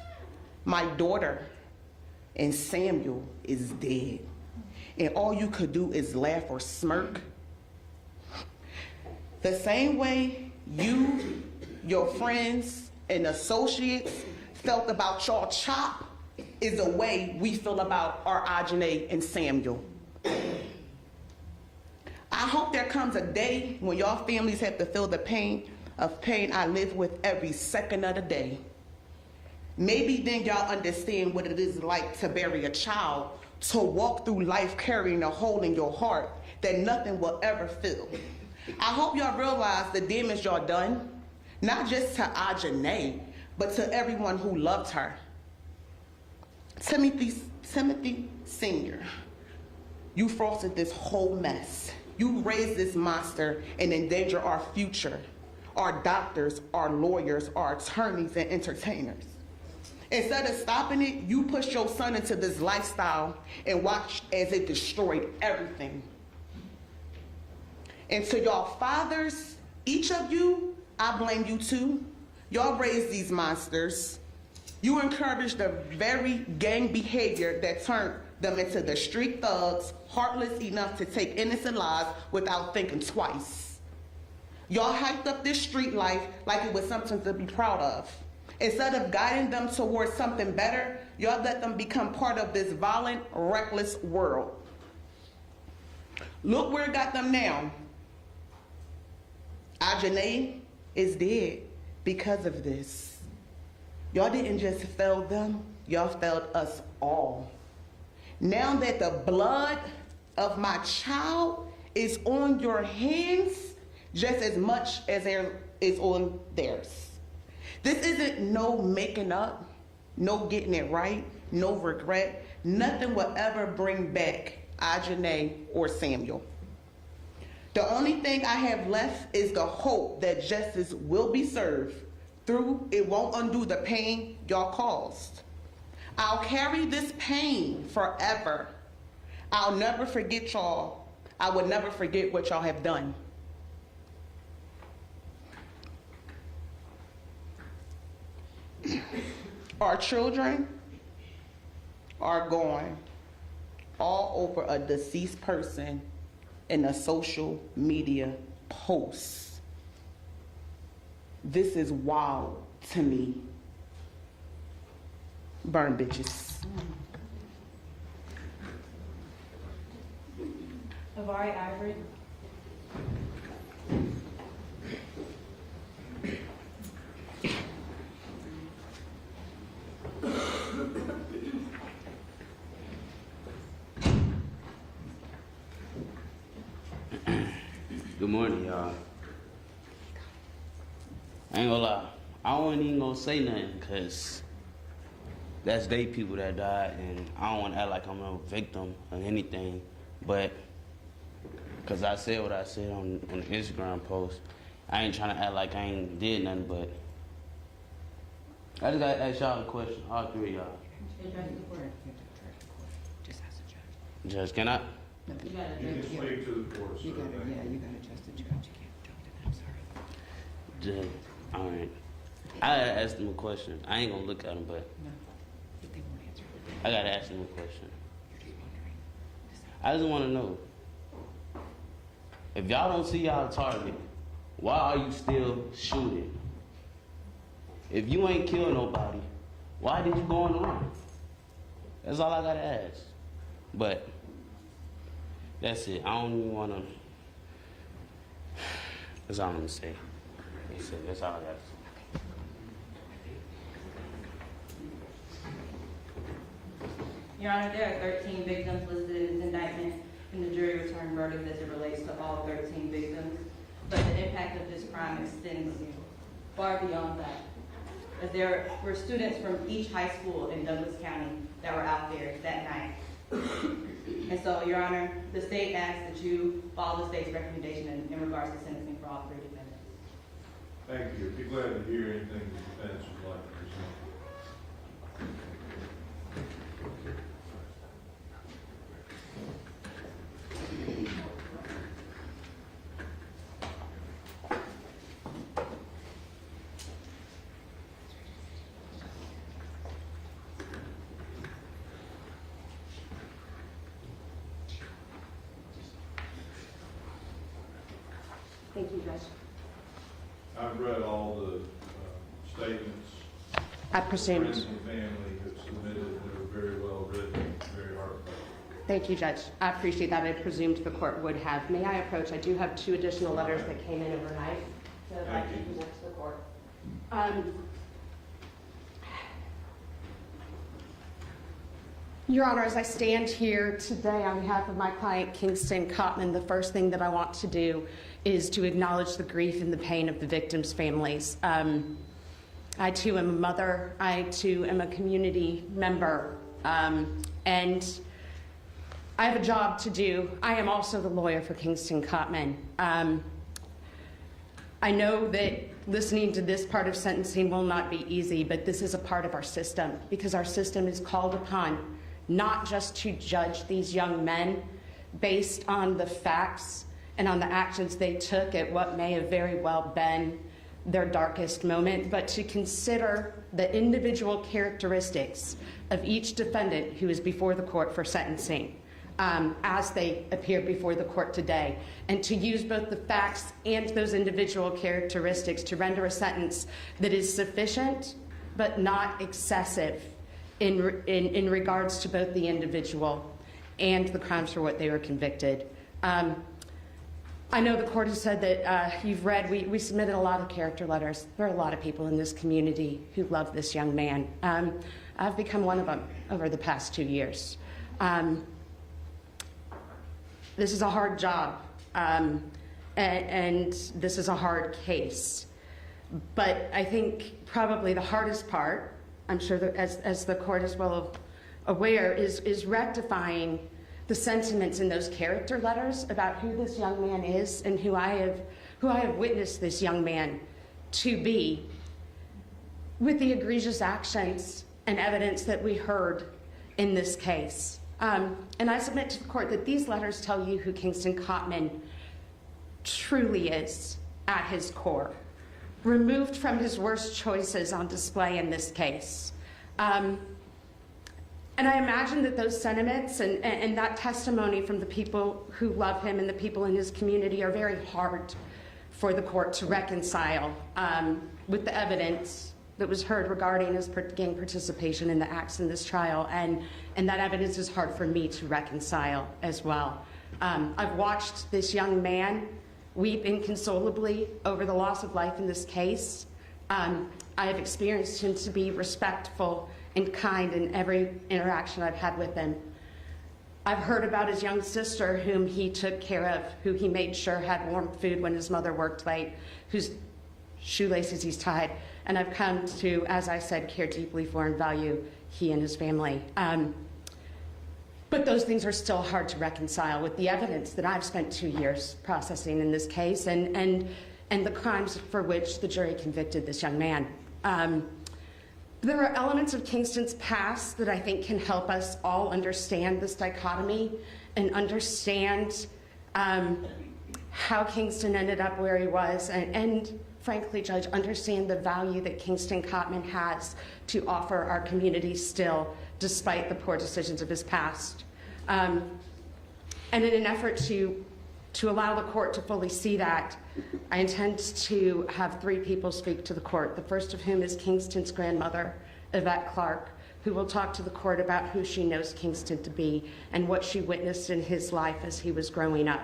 My daughter and Samuel is dead. And all you could do is laugh or smirk. The same way you, your friends, and associates felt about y'all Chop is the way we feel about our Ajane and Samuel. I hope there comes a day when y'all families have to feel the pain I live with every second of the day. Maybe then y'all understand what it is like to bury a child, to walk through life carrying a hole in your heart that nothing will ever fill. I hope y'all realize the damage y'all done, not just to Ajane, but to everyone who loved her. Timothy Sr., you frosted this whole mess. You raised this monster and endangered our future, our doctors, our lawyers, our attorneys, and entertainers. Instead of stopping it, you pushed your son into this lifestyle and watched as it destroyed everything. And to y'all fathers, each of you, I blame you too. Y'all raised these monsters. You encouraged the very gang behavior that turned them into the street thugs, heartless enough to take innocent lives without thinking twice. Y'all hyped up this street life like it was something to be proud of. Instead of guiding them towards something better, y'all let them become part of this violent, reckless world. Look where it got them now. Ajane is dead because of this. Y'all didn't just fail them, y'all failed us all. Now that the blood of my child is on your hands just as much as it's on theirs. This isn't no making up, no getting it right, no regret. Nothing will ever bring back Ajane or Samuel. The only thing I have left is the hope that justice will be served through. It won't undo the pain y'all caused. I'll carry this pain forever. I'll never forget y'all. I will never forget what y'all have done. Our children are gone all over a deceased person in a social media post. This is wild to me. Burn, bitches. Avari Ivory. Good morning, y'all. I ain't gonna lie, I wasn't even gonna say nothing, cause that's they people that died, and I don't wanna act like I'm a victim of anything, but cause I said what I said on the Instagram post, I ain't trying to act like I ain't did nothing, but I just gotta ask y'all a question, all three of y'all. Judge, can I? You can speak to the court, sir. You gotta address the judge. You can't do it. I'm sorry. Judge, all right. I gotta ask them a question. I ain't gonna look at them, but They won't answer. I gotta ask them a question. I just wanna know, if y'all don't see y'all target, why are you still shooting? If you ain't killed nobody, why did you go on the run? That's all I gotta ask. But that's it. I don't even wanna. That's all I'm gonna say. That's it. That's all I gotta say. Your Honor, there are 13 victims listed in this indictment, and the jury returned verdict as it relates to all 13 victims. But the impact of this crime extends far beyond that, as there were students from each high school in Douglas County that were out there that night. And so, Your Honor, the state asks that you follow the state's recommendation in regards to sentencing for all 3 defendants. Thank you. Be glad to hear anything the defense would like to present. Thank you, Judge. I've read all the statements. I presumed. Friends and family have submitted. They're very well written, very heartfelt. Thank you, Judge. I appreciate that. I presumed the court would have. May I approach? I do have 2 additional letters that came in overnight that I'd like to present to the court. Your Honor, as I stand here today on behalf of my client, Kingston Cotman, the first thing that I want to do is to acknowledge the grief and the pain of the victims' families. I too am a mother. I too am a community member. And I have a job to do. I am also the lawyer for Kingston Cotman. I know that listening to this part of sentencing will not be easy, but this is a part of our system because our system is called upon not just to judge these young men based on the facts and on the actions they took at what may have very well been their darkest moment, but to consider the individual characteristics of each defendant who is before the court for sentencing as they appear before the court today, and to use both the facts and those individual characteristics to render a sentence that is sufficient but not excessive in regards to both the individual and the crimes for what they were convicted. I know the court has said that you've read, we submitted a lot of character letters. There are a lot of people in this community who love this young man. I've become one of them over the past 2 years. This is a hard job, and this is a hard case. But I think probably the hardest part, I'm sure that as the court is well aware, is rectifying the sentiments in those character letters about who this young man is and who I have witnessed this young man to be, with the egregious actions and evidence that we heard in this case. And I submit to the court that these letters tell you who Kingston Cotman truly is at his core, removed from his worst choices on display in this case. And I imagine that those sentiments and that testimony from the people who love him and the people in his community are very hard for the court to reconcile with the evidence that was heard regarding his gang participation in the acts in this trial. And that evidence is hard for me to reconcile as well. I've watched this young man weep inconsolably over the loss of life in this case. I have experienced him to be respectful and kind in every interaction I've had with him. I've heard about his young sister whom he took care of, who he made sure had warm food when his mother worked late, whose shoelaces he's tied. And I've come to, as I said, care deeply for and value he and his family. But those things are still hard to reconcile with the evidence that I've spent 2 years processing in this case and the crimes for which the jury convicted this young man. There are elements of Kingston's past that I think can help us all understand this dichotomy and understand how Kingston ended up where he was and frankly, Judge, understand the value that Kingston Cotman has to offer our community still, despite the poor decisions of his past. And in an effort to allow the court to fully see that, I intend to have 3 people speak to the court, the first of whom is Kingston's grandmother, Yvette Clark, who will talk to the court about who she knows Kingston to be and what she witnessed in his life as he was growing up.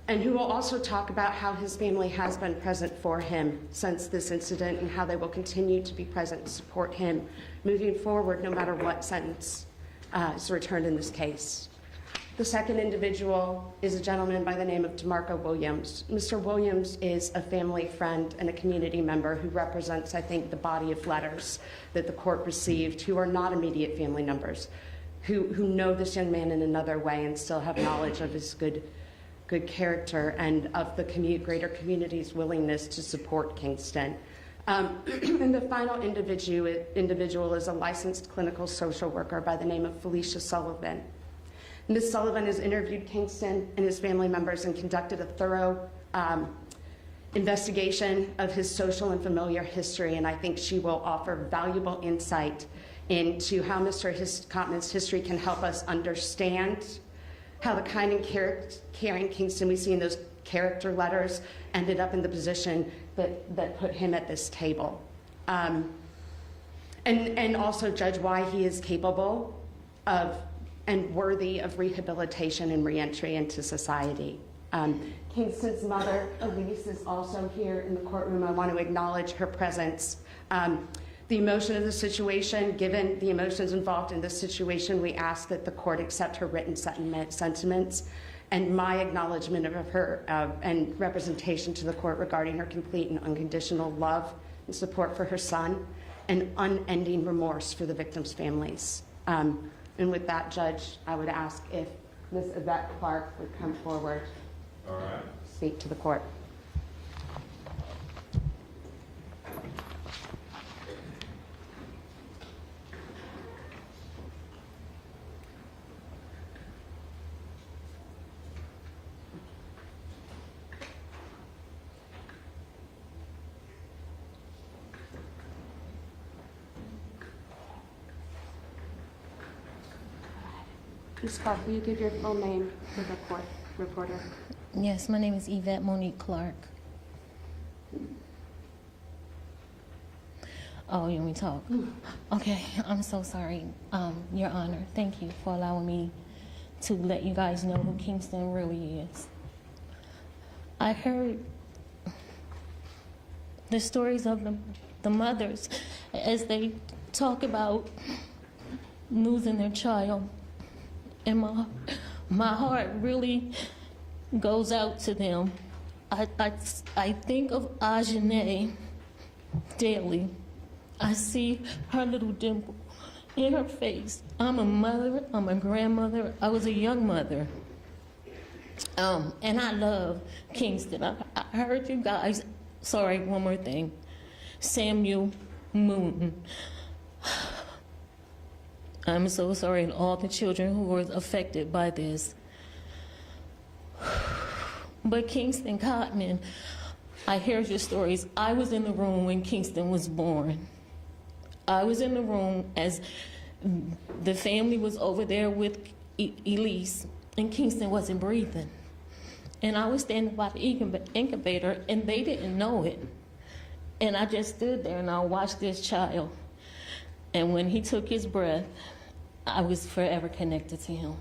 And who will also talk about how his family has been present for him since this incident and how they will continue to be present and support him moving forward no matter what sentence is returned in this case. The second individual is a gentleman by the name of DeMarco Williams. Mr. Williams is a family friend and a community member who represents, I think, the body of letters that the court received who are not immediate family members, who know this young man in another way and still have knowledge of his good character and of the greater community's willingness to support Kingston. And the final individual is a licensed clinical social worker by the name of Felicia Sullivan. Ms. Sullivan has interviewed Kingston and his family members and conducted a thorough investigation of his social and familiar history, and I think she will offer valuable insight into how Mr. Cotman's history can help us understand how the kind and caring Kingston we see in those character letters ended up in the position that put him at this table. And also judge why he is capable of and worthy of rehabilitation and reentry into society. Kingston's mother, Elise, is also here in the courtroom. I want to acknowledge her presence. the emotion of the situation, given the emotions involved in this situation, we ask that the court accept her written sentiments and my acknowledgement of her and representation to the court regarding her complete and unconditional love and support for her son and unending remorse for the victims' families. And with that, Judge, I would ask if Ms. Yvette Clark would come forward, All right. speak to the court. Ms. Clark, will you give your full name to the court reporter? Yes, my name is Yvette Monique Clark. Oh, you want me to talk? Okay, I'm so sorry, Your Honor. Thank you for allowing me to let you guys know who Kingston really is. I heard the stories of the mothers as they talk about losing their child. And my heart really goes out to them. I think of Ajane daily. I see her little dimple in her face. I'm a mother, I'm a grandmother, I was a young mother. And I love Kingston. I heard you guys, sorry, one more thing. Samuel Moon. I'm so sorry, and all the children who were affected by this. But Kingston Coleman, I heard your stories. I was in the room when Kingston was born. I was in the room as the family was over there with Elise, and Kingston wasn't breathing. And I was standing by the incubator, and they didn't know it. And I just stood there and I watched this child. And when he took his breath, I was forever connected to him.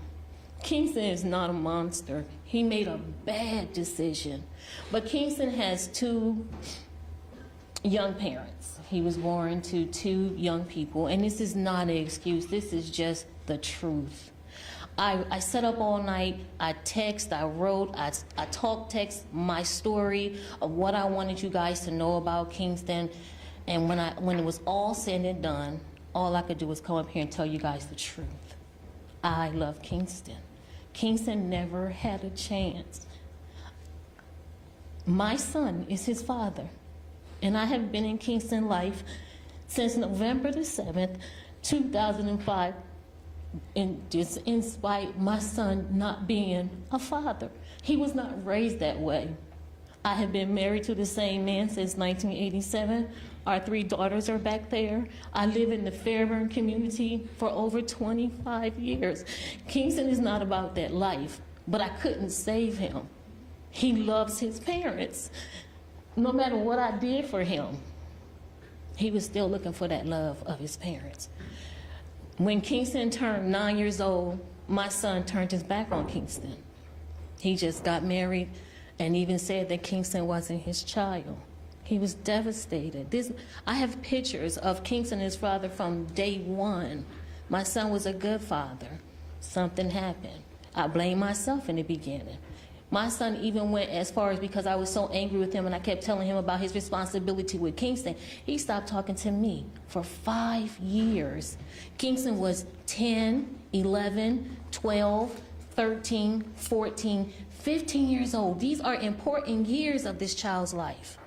Kingston is not a monster. He made a bad decision. But Kingston has two young parents. He was born to two young people, and this is not an excuse. This is just the truth. I sat up all night, I text, I wrote, I text my story of what I wanted you guys to know about Kingston. And when it was all said and done, all I could do was come up here and tell you guys the truth. I love Kingston. Kingston never had a chance. My son is his father, and I have been in Kingston life since November the 7th, 2005, and just in spite my son not being a father. He was not raised that way. I have been married to the same man since 1987. Our 3 daughters are back there. I live in the Fairburn community for over 25 years. Kingston is not about that life, but I couldn't save him. He loves his parents. No matter what I did for him, he was still looking for that love of his parents. When Kingston turned 9 years old, my son turned his back on Kingston. He just got married and even said that Kingston wasn't his child. He was devastated. I have pictures of Kingston and his father from day one. My son was a good father. Something happened. I blamed myself in the beginning. My son even went as far as, because I was so angry with him and I kept telling him about his responsibility with Kingston, he stopped talking to me for 5 years. Kingston was 10, 11, 12, 13, 14, 15 years old. These are important years of this child's life.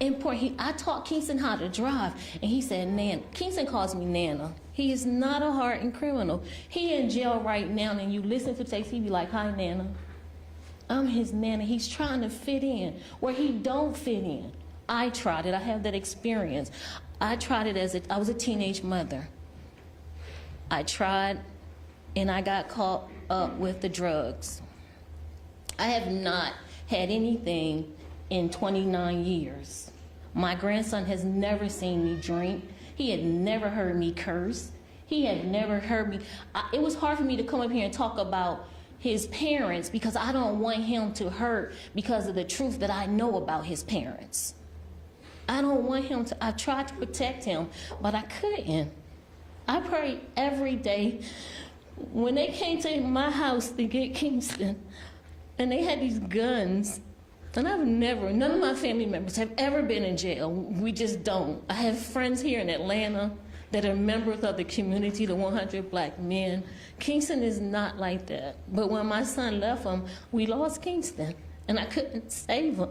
I taught Kingston how to drive, and he said, Nana. Kingston calls me Nana. He is not a hardened criminal. He in jail right now, and you listen to tapes, he be like, hi, Nana. I'm his Nana. He's trying to fit in where he don't fit in. I tried it. I have that experience. I tried it I was a teenage mother. I tried, and I got caught up with the drugs. I have not had anything in 29 years. My grandson has never seen me drink. He had never heard me curse. He had never heard me. It was hard for me to come up here and talk about his parents because I don't want him to hurt because of the truth that I know about his parents. I don't want him to, I tried to protect him, but I couldn't. I prayed every day. When they came to my house to get Kingston, and they had these guns, and none of my family members have ever been in jail. We just don't. I have friends here in Atlanta that are members of the community, the 100 Black men. Kingston is not like that. But when my son left him, we lost Kingston, and I couldn't save him.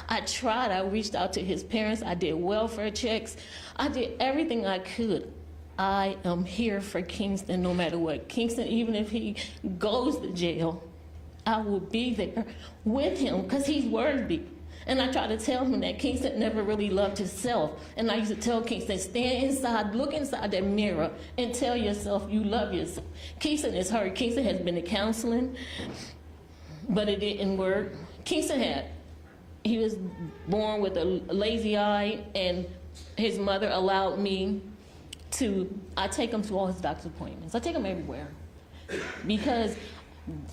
I tried. I reached out to his parents. I did welfare checks. I did everything I could. I am here for Kingston no matter what. Kingston, even if he goes to jail, I will be there with him because he's worthy. And I try to tell him that Kingston never really loved himself. And I used to tell Kingston, stand inside, look inside that mirror and tell yourself you love yourself. Kingston is hurt. Kingston has been to counseling, but it didn't work. He was born with a lazy eye, and his mother allowed me I take him to all his doctor's appointments. I take him everywhere because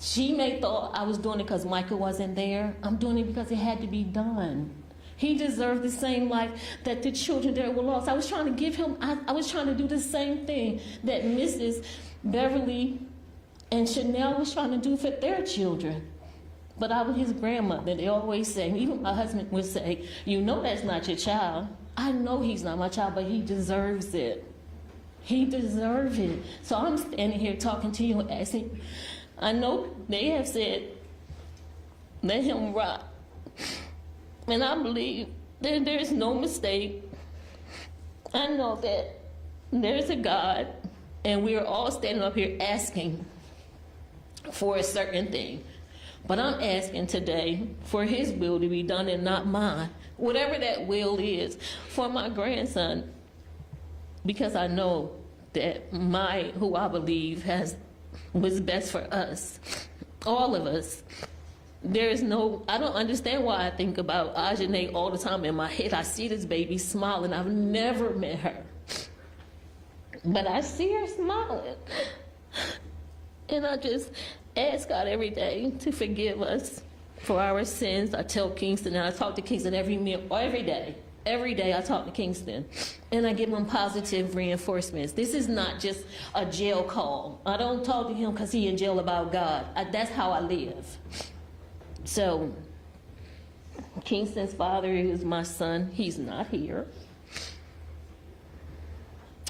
she may thought I was doing it because Michael wasn't there. I'm doing it because it had to be done. He deserved the same life that the children that were lost. I was trying to give him, I was trying to do the same thing that Mrs. Beverly and Chanel was trying to do for their children. But I was his grandmother. They always say, even my husband would say, you know that's not your child. I know he's not my child, but he deserves it. He deserves it. So I'm standing here talking to you and asking, I know they have said, let him rot. And I believe that there's no mistake. I know that there's a God, and we are all standing up here asking for a certain thing. But I'm asking today for his will to be done and not mine. Whatever that will is for my grandson, because I know that who I believe was best for us, all of us. I don't understand why I think about Ajane all the time in my head. I see this baby smiling. I've never met her, but I see her smiling. And I just ask God every day to forgive us for our sins. I tell Kingston, and I talk to Kingston every day. Every day I talk to Kingston, and I give him positive reinforcements. This is not just a jail call. I don't talk to him because he's in jail about God. That's how I live. So Kingston's father is my son. He's not here.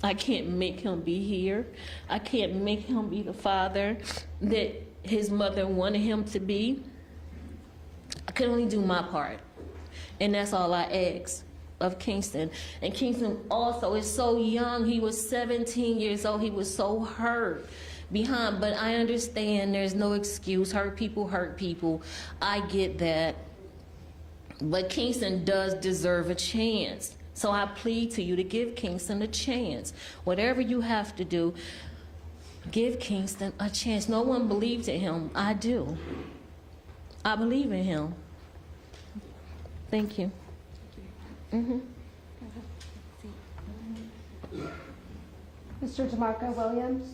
I can't make him be here. I can't make him be the father that his mother wanted him to be. I can only do my part, and that's all I ask of Kingston. And Kingston also is so young. He was 17 years old. He was so hurt behind, but I understand there's no excuse. Hurt people. I get that. But Kingston does deserve a chance. So I plead to you to give Kingston a chance. Whatever you have to do, give Kingston a chance. No one believed in him. I do. I believe in him. Thank you. Mr. DeMarco Williams.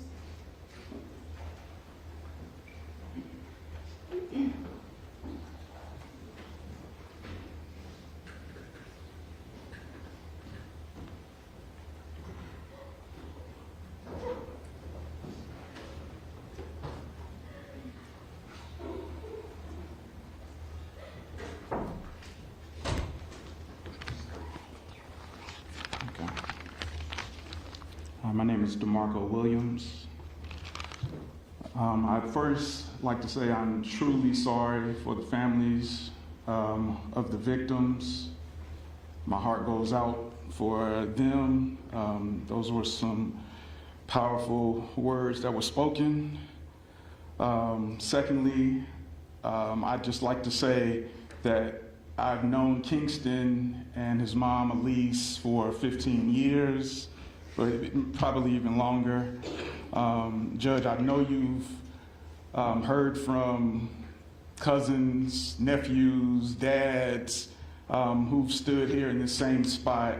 My name is DeMarco Williams. I'd first like to say I'm truly sorry for the families of the victims. My heart goes out for them. Those were some powerful words that were spoken. Secondly, I'd just like to say that I've known Kingston and his mom, Elise, for 15 years. But probably even longer. Judge, I know you've heard from cousins, nephews, dads who've stood here in the same spot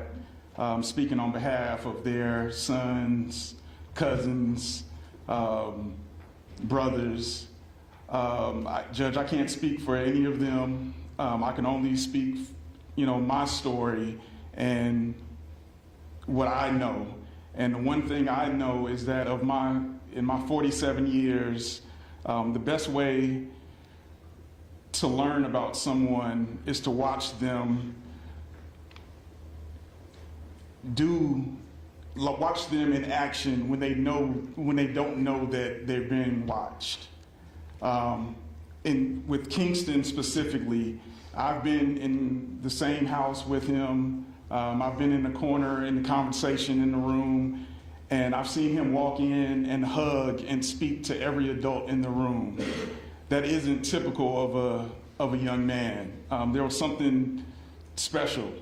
speaking on behalf of their sons, cousins, brothers. Judge, I can't speak for any of them. I can only speak, my story and what I know. And the one thing I know is that in my 47 years, the best way to learn about someone is to watch them watch them in action when they don't know that they're being watched. And with Kingston specifically, I've been in the same house with him. I've been in the corner in the conversation in the room, and I've seen him walk in and hug and speak to every adult in the room. That isn't typical of a young man. There was something special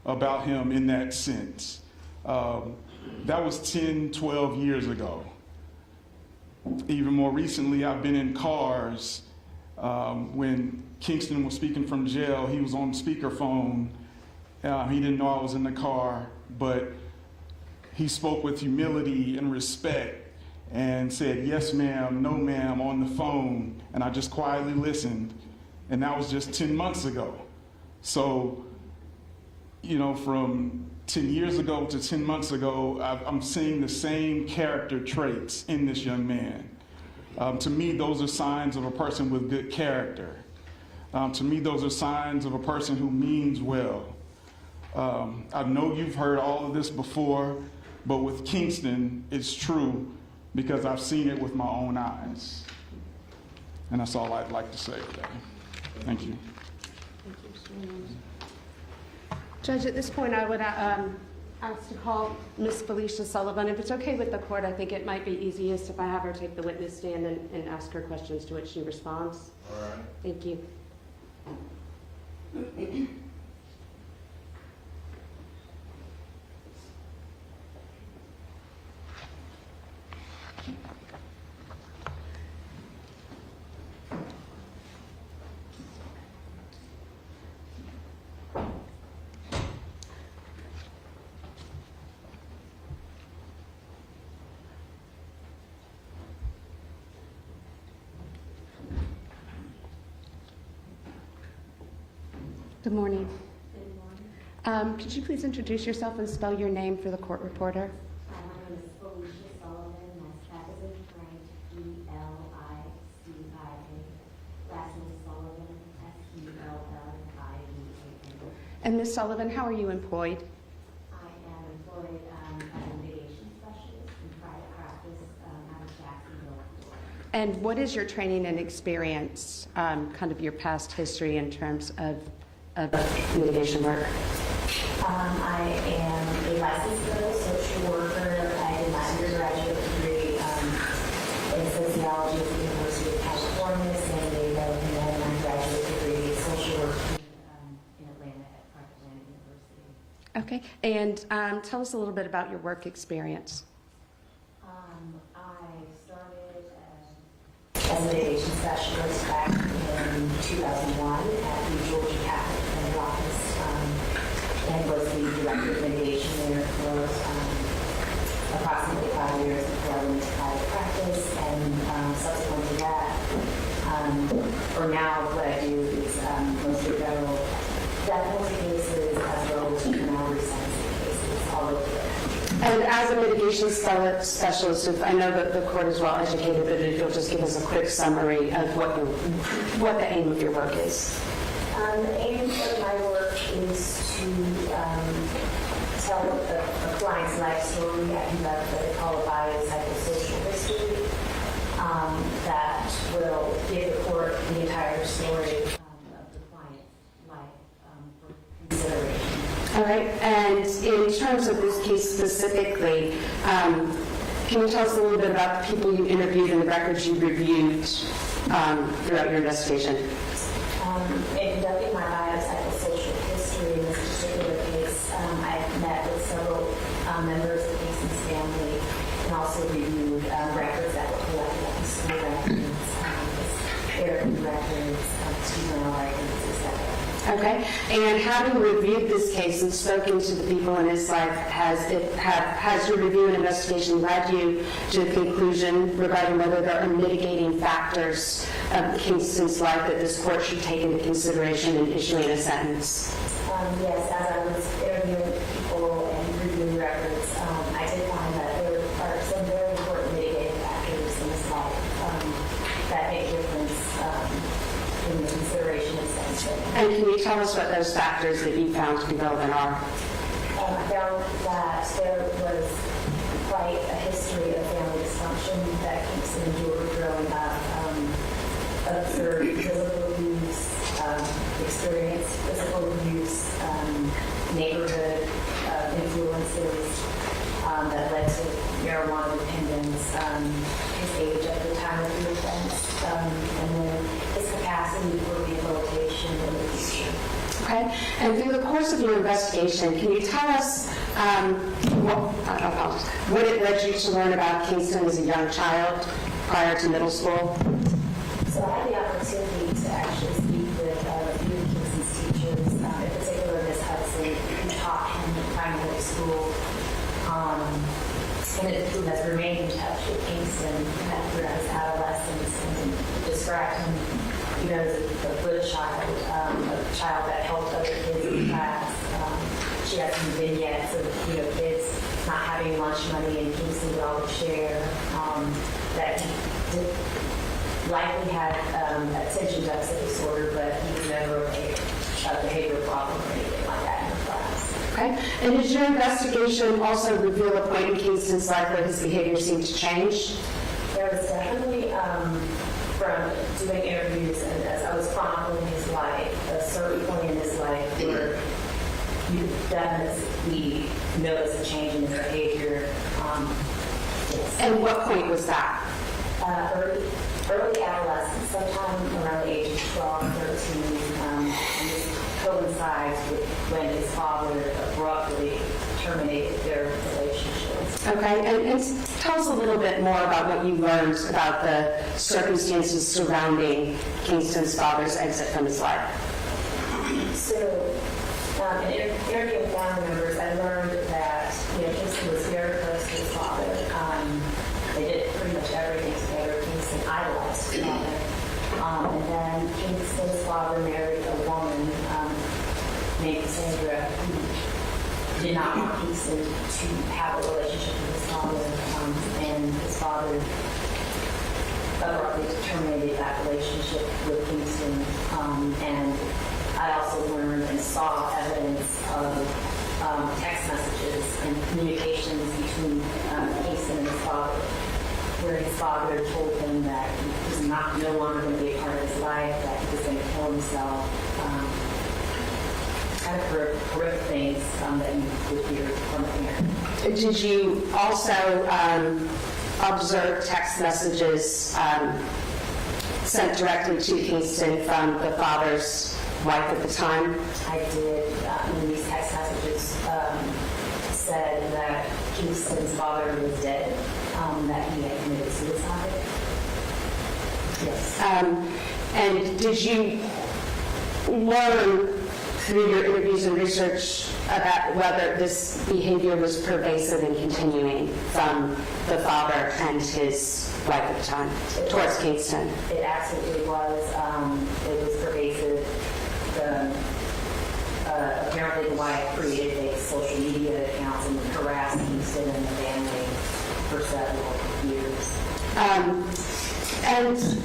about him in that sense. That was 10, 12 years ago. Even more recently, I've been in cars. When Kingston was speaking from jail, he was on speakerphone. He didn't know I was in the car, but he spoke with humility and respect and said, "Yes, ma'am, no, ma'am," on the phone. And I just quietly listened. And that was just 10 months ago. So, from 10 years ago to 10 months ago, I'm seeing the same character traits in this young man. To me, those are signs of a person with good character. To me, those are signs of a person who means well. I know you've heard all of this before, but with Kingston, it's true because I've seen it with my own eyes. And that's all I'd like to say today. Thank you. Judge, at this point, I would ask to call Ms. Felicia Sullivan. If it's okay with the court, I think it might be easiest if I have her take the witness stand and ask her questions to which she responds. All right. Thank you. Good morning. Could you please introduce yourself and spell your name for the court reporter? My name is Felicia Sullivan. My status is Frank, E-L-I-C-I-A. Last name is Sullivan, S-U-L-L-I-V-A-N. And Ms. Sullivan, how are you employed? I am employed as a mitigation specialist in private practice out of Jacksonville, Florida. And what is your training and experience, kind of your past history in terms of mitigation work? I am a licensed clinical social worker. I did my undergraduate degree in sociology at the University of California, San Diego, and then my graduate degree in social work in Atlanta at Atlanta University. Okay. And tell us a little bit about your work experience. I started as a mitigation specialist back in 2001 at the Georgia Catholic Federal Office, and was the director of mitigation there for approximately 5 years before I went into private practice. And subsequent to that, or now what I do is mostly federal death penalty cases as well as juvenile resentencing cases all over the country. And as a mitigation specialist, I know that the court is well educated, but if you'll just give us a quick summary of what the aim of your work is. The aim of my work is to tell the client's life story. I conduct what they call a biopsychosocial history that will give the court the entire story of the client's life for consideration. All right. And in terms of this case specifically, can you tell us a little bit about the people you interviewed and the records you reviewed throughout your investigation? In conducting my biopsychosocial history in this particular case, I've met with several members of the patient's family and also reviewed records that were collected at the school records, therapy records, juvenile records, etc. Okay. And having reviewed this case and spoken to the people in his life, has your review and investigation led you to a conclusion regarding whether there are mitigating factors of Kingston's life that this court should take into consideration in issuing a sentence? Yes, as I was interviewing you tell us what those factors that you found to be relevant are? I found that there was quite a history of family dysfunction that Kingston endured growing up. Observed physical abuse, experienced physical abuse, neighborhood influences that led to marijuana dependence, his age at the time of the offense, and then his capacity for rehabilitation in the future. Okay, and through the course of your investigation, can you tell us what it led you to learn about Kingston as a young child prior to middle school? So I had the opportunity to actually speak with a few of Kingston's teachers, in particular Ms. Hudson, who taught him in primary school, and who has remained in touch with Kingston throughout his adolescence and described him, as a good child, a child that helped other kids in class. She had some vignettes of kids not having lunch money and Kingston would always share. That he did likely had attention deficit disorder, but he was never a behavior problem or anything like that in the class. Okay, and did your investigation also reveal a point in Kingston's life where his behavior seemed to change? There was definitely, from doing interviews and as I was chronicling his life, a certain point in his life where you definitely notice a change in his behavior. Yes. And what point was that? Early adolescence, sometime around the age of 12, 13, and this coincides with when his father abruptly terminated their relationship. Okay, and tell us a little bit more about what you learned about the circumstances surrounding Kingston's father's exit from his life. So, in interviewing family members, I learned that Kingston was very close to his father. They did pretty much everything together. Kingston idolized his father. And then Kingston's father married a woman named Sandra who did not want Kingston to have a relationship with his father. And his father abruptly terminated that relationship with Kingston. And I also learned and saw evidence of text messages and communications between Kingston and his father, where his father told him that he was no longer going to be a part of his life, that he was going to kill himself, kind of horrific things that you would hear from a parent. Did you also observe text messages sent directly to Kingston from the father's wife at the time? I did. And these text messages said that Kingston's father was dead, that he had committed suicide. Yes. And did you learn through your interviews and research about whether this behavior was pervasive and continuing from the father and his wife at the time towards Kingston? It absolutely was. It was pervasive. Apparently the wife created fake social media accounts and harassed Kingston and the family for several years.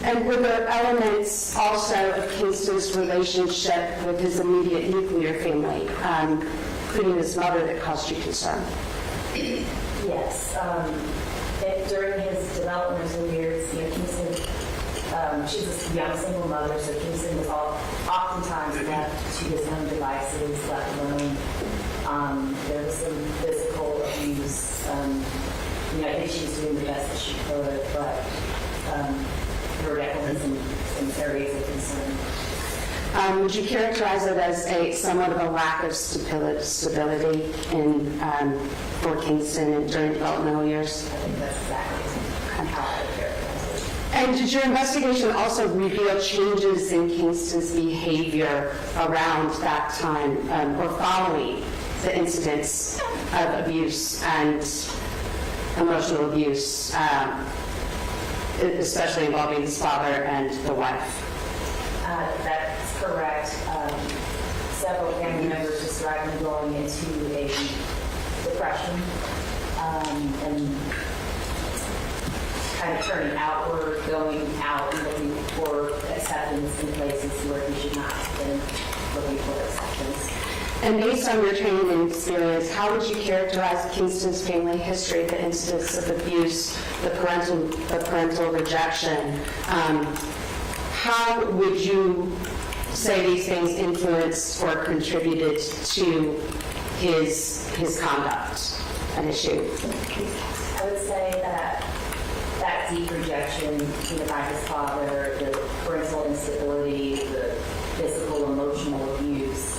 And were there elements also of Kingston's relationship with his immediate nuclear family, including his mother, that caused you concern? Yes. During his developmental years, Kingston, she was a young single mother, so Kingston was oftentimes left to his own devices, left alone. There was some physical abuse. I think she was doing the best that she could, but there were definitely some areas of concern. Would you characterize it as somewhat of a lack of stability for Kingston during developmental years? I think that's exactly how I would characterize it. And did your investigation also reveal changes in Kingston's behavior around that time or following the incidents of abuse and emotional abuse, especially involving his father and the wife? That's correct. Several family members described him going into a depression and kind of turning outward, going out and looking for acceptance in places where he should not have been. looking for acceptance. And based on your training and experience, how would you characterize Kingston's family history, the incidents of abuse, the parental rejection? How would you say these things influenced or contributed to his conduct an issue? I would say that deep rejection by his father, the parental instability, the physical, emotional abuse,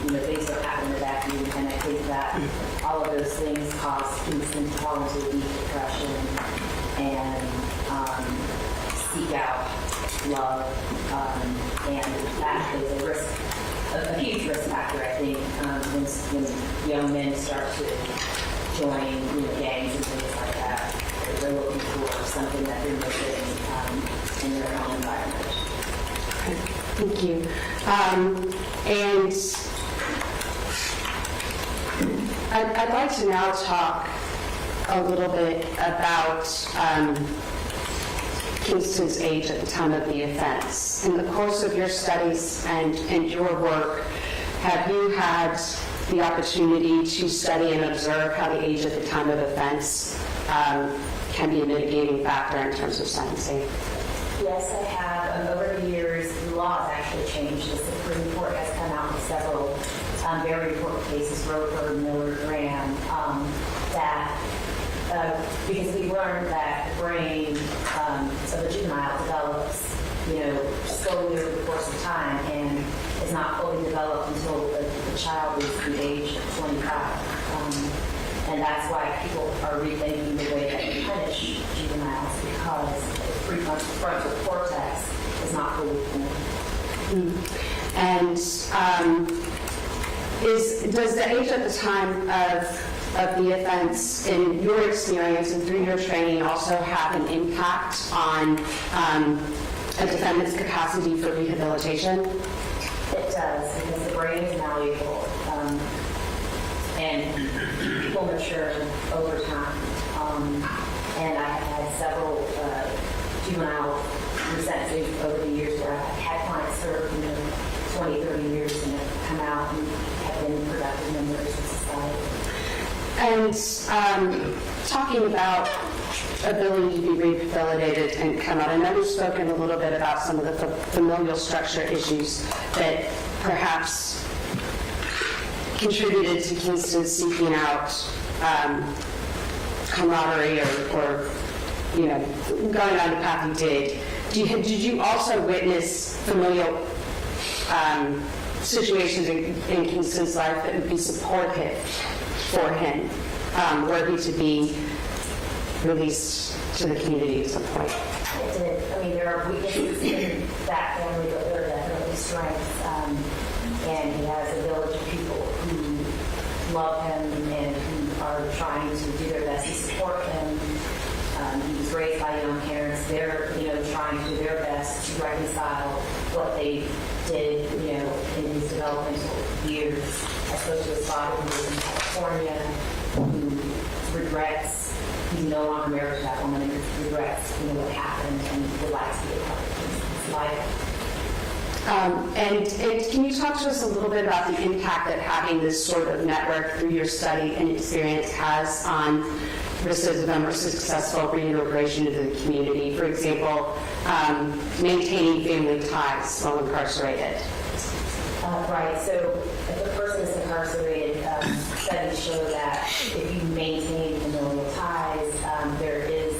things that happen in the vacuum, and I think that all of those things cause Kingston to fall into a deep depression and seek out love, and that is a huge risk factor, I think, when young men start to join gangs and things like that. They're looking for something that they're missing in their own environment. Thank you. And I'd like to now talk a little bit about Kingston's age at the time of the offense. In the course of your studies and your work, have you had the opportunity to study and observe how the age at the time of offense can be a mitigating factor in terms of sentencing? Yes, I have. Over the years, the law has actually changed. The Supreme Court has come out with several very important cases, Roper, Miller, Graham, because we learned that the brain of a juvenile develops, slowly over the course of time, and is not fully developed until the child is the age of 25. And that's why people are rethinking the way that they punish juveniles, because the prefrontal cortex is not fully formed. And does the age at the time of the offense, in your experience and through your training, also have an impact on a defendant's capacity for rehabilitation? It does, because the brain is malleable, and people mature over time. And I have had several juvenile resentencing over the years where I've had clients serve 20, 30 years and have come out and have been productive members of society. And talking about ability to be rehabilitated and come out, I know you've spoken a little bit about some of the familial structure issues that perhaps contributed to Kingston seeking out camaraderie or going on the path he did. Did you also witness familial situations in Kingston's life that would be supportive for him, were he to be released to the community at some point? It did. I mean, there are weaknesses in that family, but there are definitely strengths. And he has a village of people who love him and who are trying to do their best to support him. He was raised by young parents. They're, trying to do their best to reconcile what they did, in his developmental years. I spoke to his father who lives in California, who regrets he's no longer married to that woman and regrets, what happened and would like to be a part of his life. And can you talk to us a little bit about the impact that having this sort of network through your study and experience has on recidivism or successful reintegration into the community? For example, maintaining family ties while incarcerated. Right. So if a person is incarcerated, studies show that if you maintain familial ties, there is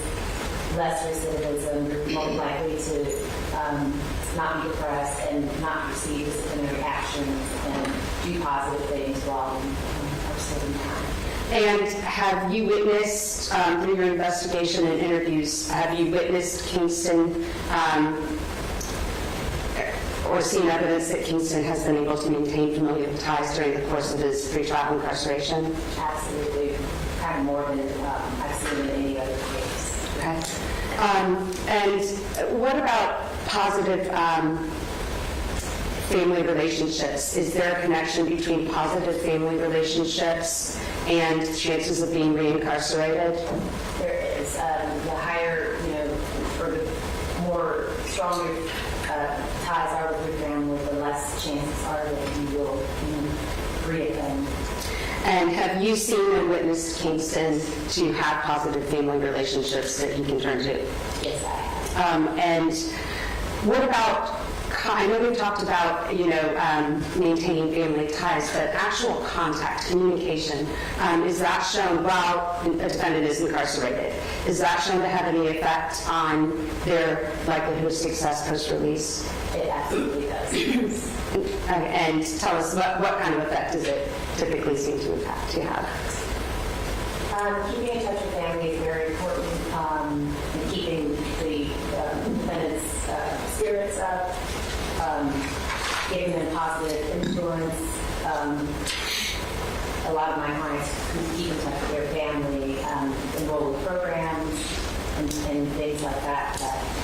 less recidivism. You're more likely to not be depressed and not receive disciplinary actions and do positive things while are serving time. And have you witnessed, through your investigation and interviews, have you witnessed Kingston or seen evidence that Kingston has been able to maintain familial ties during the course of his pre-trial incarceration? Absolutely. Kind of more than I've seen in any other case. Okay. And what about positive family relationships? Is there a connection between positive family relationships and chances of being reincarcerated? There is. The higher, or the more stronger ties are with your family, the less chances are that you will reoffend. And have you seen and witnessed Kingston to have positive family relationships that he can turn to? Yes, I have. And what about, I know we talked about, maintaining family ties, but actual contact, communication, is that shown while a defendant is incarcerated? Is that shown to have any effect on their likelihood of success post-release? It absolutely does. And tell us, what kind of effect does it typically seem to have? Keeping in touch with family is very important, and keeping the defendant's spirits up, giving them positive influence. A lot of my clients who keep in touch with their family enroll in programs and things like that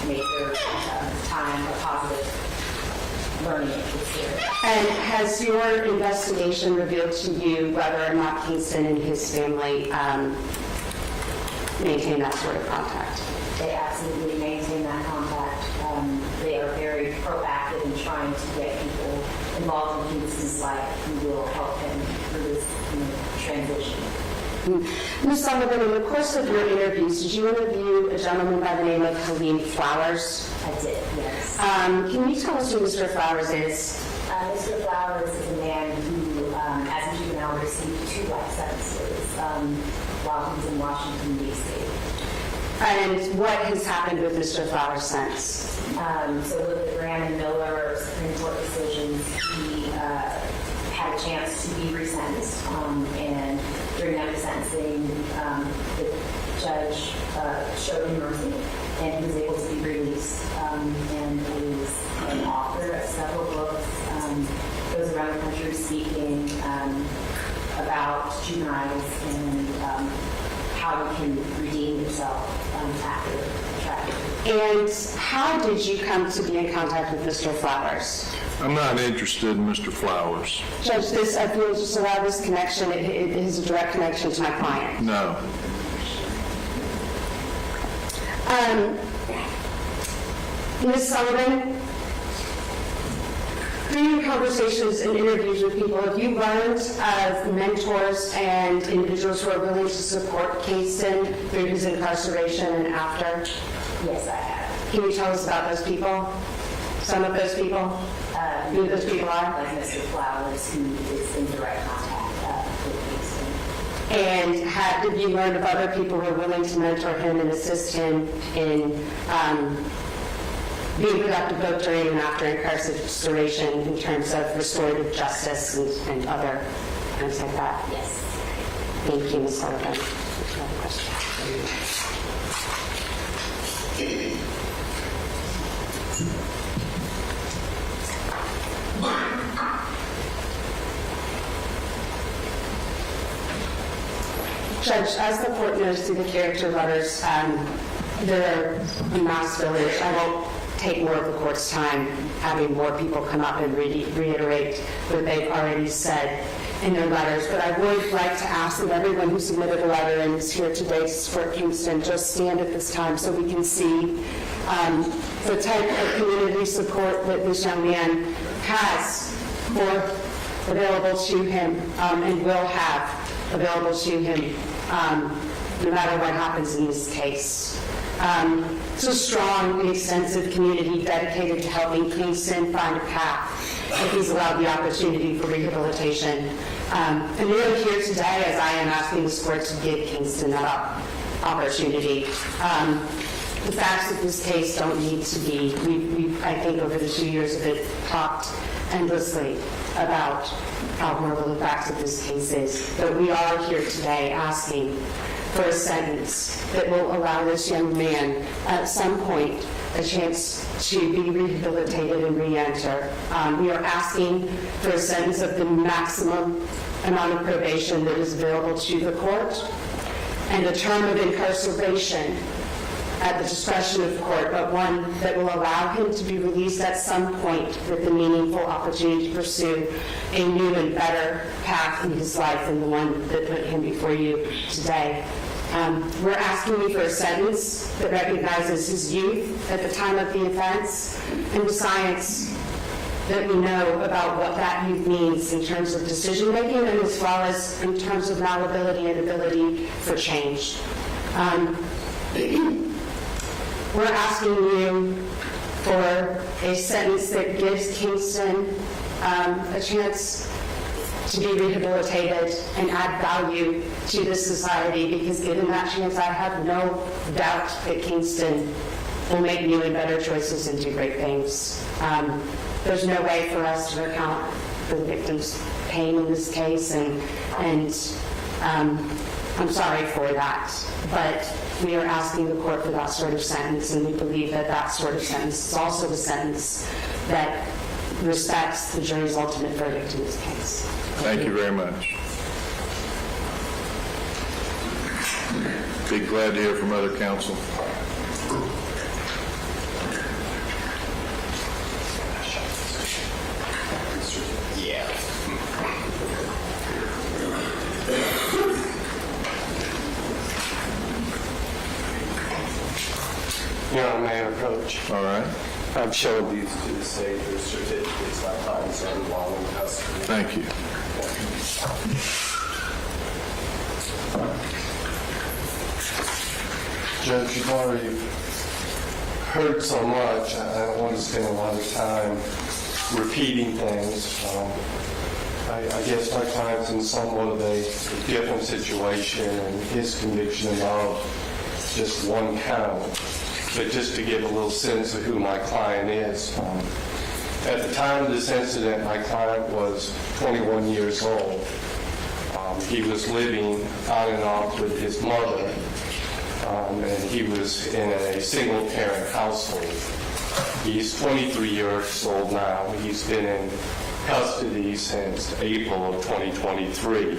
make their time a positive learning experience. And has your investigation revealed to you whether or not Kingston and his family maintain that sort of contact? They absolutely maintain that contact. They are very proactive in trying to get people involved in Kingston's life who will help him through this transition. Ms. Sullivan, in the course of your interviews, did you interview a gentleman by the name of Halim Flowers? I did, yes. Can you tell us who Mr. Flowers is? Mr. Flowers is a man who, as a juvenile, received 2 life sentences while he was in Washington, D.C. And what has happened with Mr. Flowers since? So with the Graham and Miller Supreme Court decisions, he had a chance to be resentenced, and during that resentencing, the judge showed him mercy, and he was able to be released. And is an author of several books, goes around the country speaking about juveniles and how you can redeem yourself after tragedy. And how did you come to be in contact with Mr. Flowers? I'm not interested in Mr. Flowers. Judge, I feel just allow this connection, it is a direct connection to my client. No. Ms. Sullivan, through your conversations and interviews with people, have you learned of mentors and individuals who are willing to support Kingston through his incarceration and after? Yes, I have. Can you tell us about those people? Some of those people? Who those people are? Like Mr. Flowers, who is in direct contact with Kingston. And have you learned of other people who are willing to mentor him and assist him in being productive both during and after incarceration in terms of restorative justice and other things like that? Yes. Thank you, Ms. Sullivan. Judge, as the court knows through the character letters, they're a mass village. I won't take more of the court's time having more people come up and reiterate what they've already said in their letters, but I would like to ask that everyone who submitted a letter and is here today to support Kingston just stand at this time so we can see the type of community support that this young man has available to him and will have available to him no matter what happens in this case. It's a strong and extensive community dedicated to helping Kingston find a path if he's allowed the opportunity for rehabilitation. And we're here today as I am asking this court to give Kingston that opportunity. The facts of this case don't need to be, I think over the 2 years of it, talked endlessly about how horrible the facts of this case is. But we are here today asking for a sentence that will allow this young man at some point a chance to be rehabilitated and re-enter. We are asking for a sentence of the maximum amount of probation that is available to the court and a term of incarceration at the discretion of the court, but one that will allow him to be released at some point with the meaningful opportunity to pursue a new and better path in his life than the one that put him before you today. We're asking you for a sentence that recognizes his youth at the time of the offense and the science that we know about what that youth means in terms of decision making and as well as in terms of malleability and ability for change. We're asking you for a sentence that gives Kingston a chance to be rehabilitated and add value to this society, because given that chance, I have no doubt that Kingston will make new and better choices and do great things. There's no way for us to recount the victim's pain in this case, and I'm sorry for that, but we are asking the court for that sort of sentence, and we believe that that sort of sentence is also the sentence that respects the jury's ultimate verdict in this case. Thank you very much. Be glad to hear from other counsel. Your Honor, may I approach? All right. I've shown these to the state. There's certificates my clients are involved in custody. Thank you. Judge, you've already heard so much. I don't want to spend a lot of time repeating things. I guess my client's in somewhat of a different situation, and his conviction involved just one count. But just to give a little sense of who my client is, at the time of this incident, my client was 21 years old. He was living on and off with his mother, and he was in a single-parent household. He's 23 years old now. He's been in custody since April of 2023.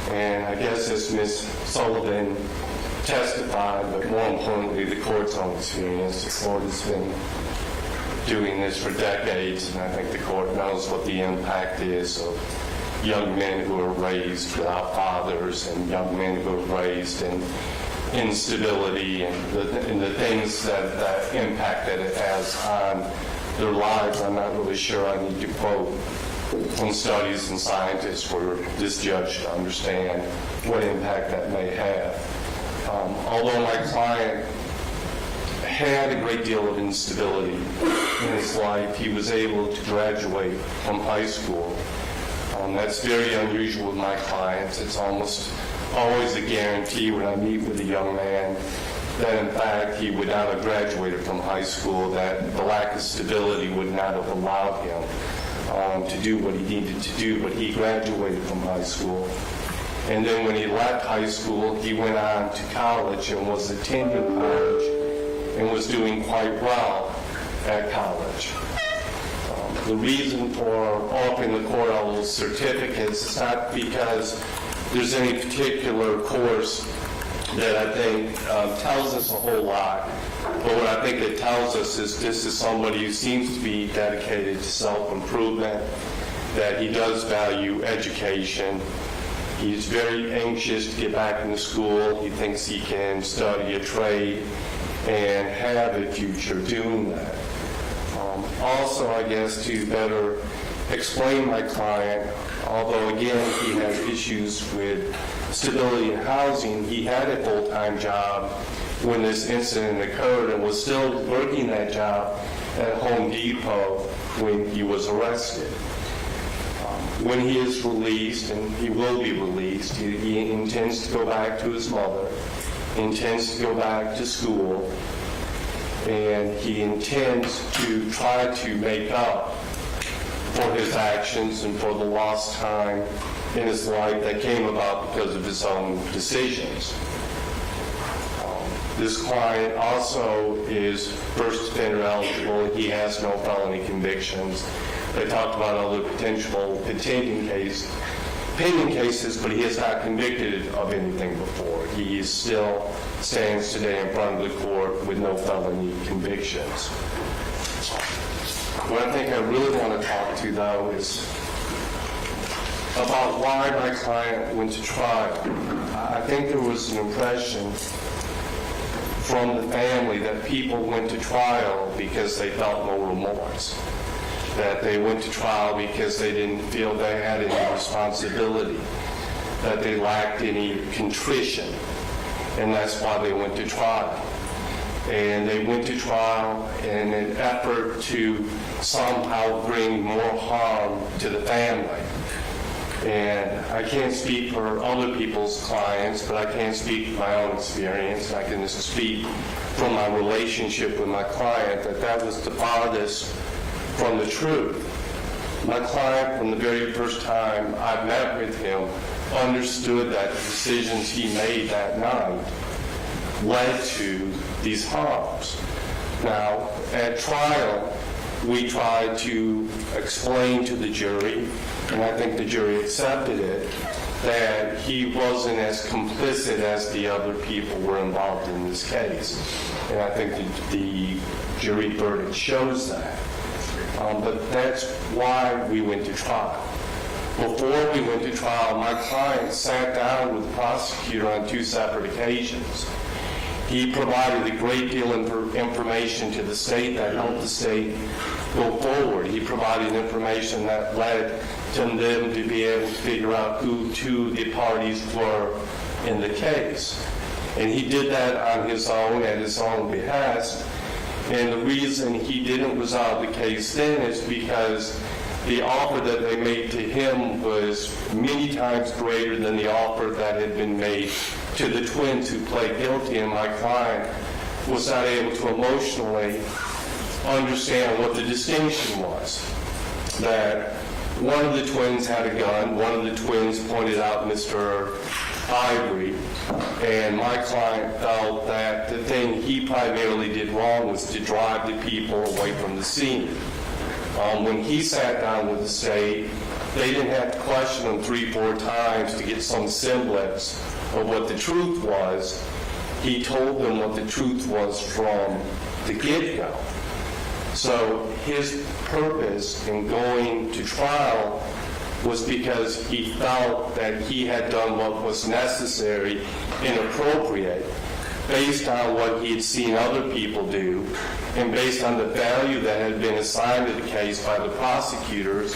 And I guess as Ms. Sullivan testified, but more importantly, the court's own experience, the court has been doing this for decades, and I think the court knows what the impact is of young men who are raised without fathers and young men who are raised in instability and the things that impact that it has on their lives. I'm not really sure I need to quote from studies and scientists for this judge to understand what impact that may have. Although my client had a great deal of instability in his life, he was able to graduate from high school. That's very unusual with my clients. It's almost always a guarantee when I meet with a young man that in fact he would not have graduated from high school, that the lack of stability would not have allowed him to do what he needed to do, but he graduated from high school. And then when he left high school, he went on to college and was attending college and was doing quite well at college. The reason for offering the court all those certificates is not because there's any particular course that I think tells us a whole lot, but what I think it tells us is this is somebody who seems to be dedicated to self-improvement, that he does value education. He's very anxious to get back into school. He thinks he can study a trade and have a future doing that. Also, I guess to better explain my client, although again he has issues with stability in housing, he had a full-time job when this incident occurred and was still working that job at Home Depot when he was arrested. When he is released, and he will be released, he intends to go back to his mother, intends to go back to school, and he intends to try to make up for his actions and for the lost time in his life that came about because of his own decisions. This client also is first offender eligible. He has no felony convictions. They talked about other potential pending cases, but he has not convicted of anything before. He still stands today in front of the court with no felony convictions. What I think I really want to talk to, though, is about why my client went to trial. I think there was an impression from the family that people went to trial because they felt no remorse. that they went to trial because they didn't feel they had any responsibility, that they lacked any contrition, and that's why they went to trial. And they went to trial in an effort to somehow bring more harm to the family. And I can't speak for other people's clients, but I can speak from my own experience. I can just speak from my relationship with my client that was the farthest from the truth. My client, from the very first time I met with him, understood that the decisions he made that night led to these harms. Now, at trial, we tried to explain to the jury, and I think the jury accepted it, that he wasn't as complicit as the other people were involved in this case. And I think the jury verdict shows that. But that's why we went to trial. Before we went to trial, my client sat down with the prosecutor on 2 separate occasions. He provided a great deal of information to the state that helped the state go forward. He provided information that led to them to be able to figure out who 2 of the parties were in the case. And he did that on his own, at his own behest. And the reason he didn't resolve the case then is because the offer that they made to him was many times greater than the offer that had been made to the twins who pled guilty, and my client was not able to emotionally understand what the distinction was. That one of the twins had a gun, one of the twins pointed out Mr. Ivory, and my client felt that the thing he primarily did wrong was to drive the people away from the scene. When he sat down with the state, they didn't have to question him 3-4 times to get some semblance of what the truth was. He told them what the truth was from the get-go. So his purpose in going to trial was because he felt that he had done what was necessary and appropriate based on what he had seen other people do and based on the value that had been assigned to the case by the prosecutors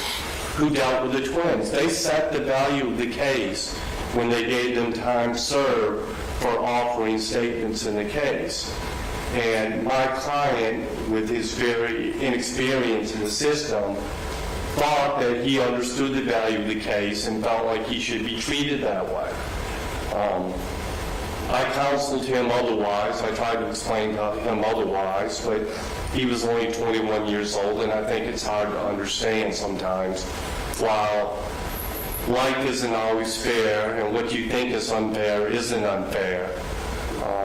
who dealt with the twins. They set the value of the case when they gave them time served for offering statements in the case. And my client, with his very inexperience in the system, thought that he understood the value of the case and felt like he should be treated that way. I counseled him otherwise. I tried to explain to him otherwise, but he was only 21 years old, and I think it's hard to understand sometimes. While life isn't always fair, and what you think is unfair isn't unfair.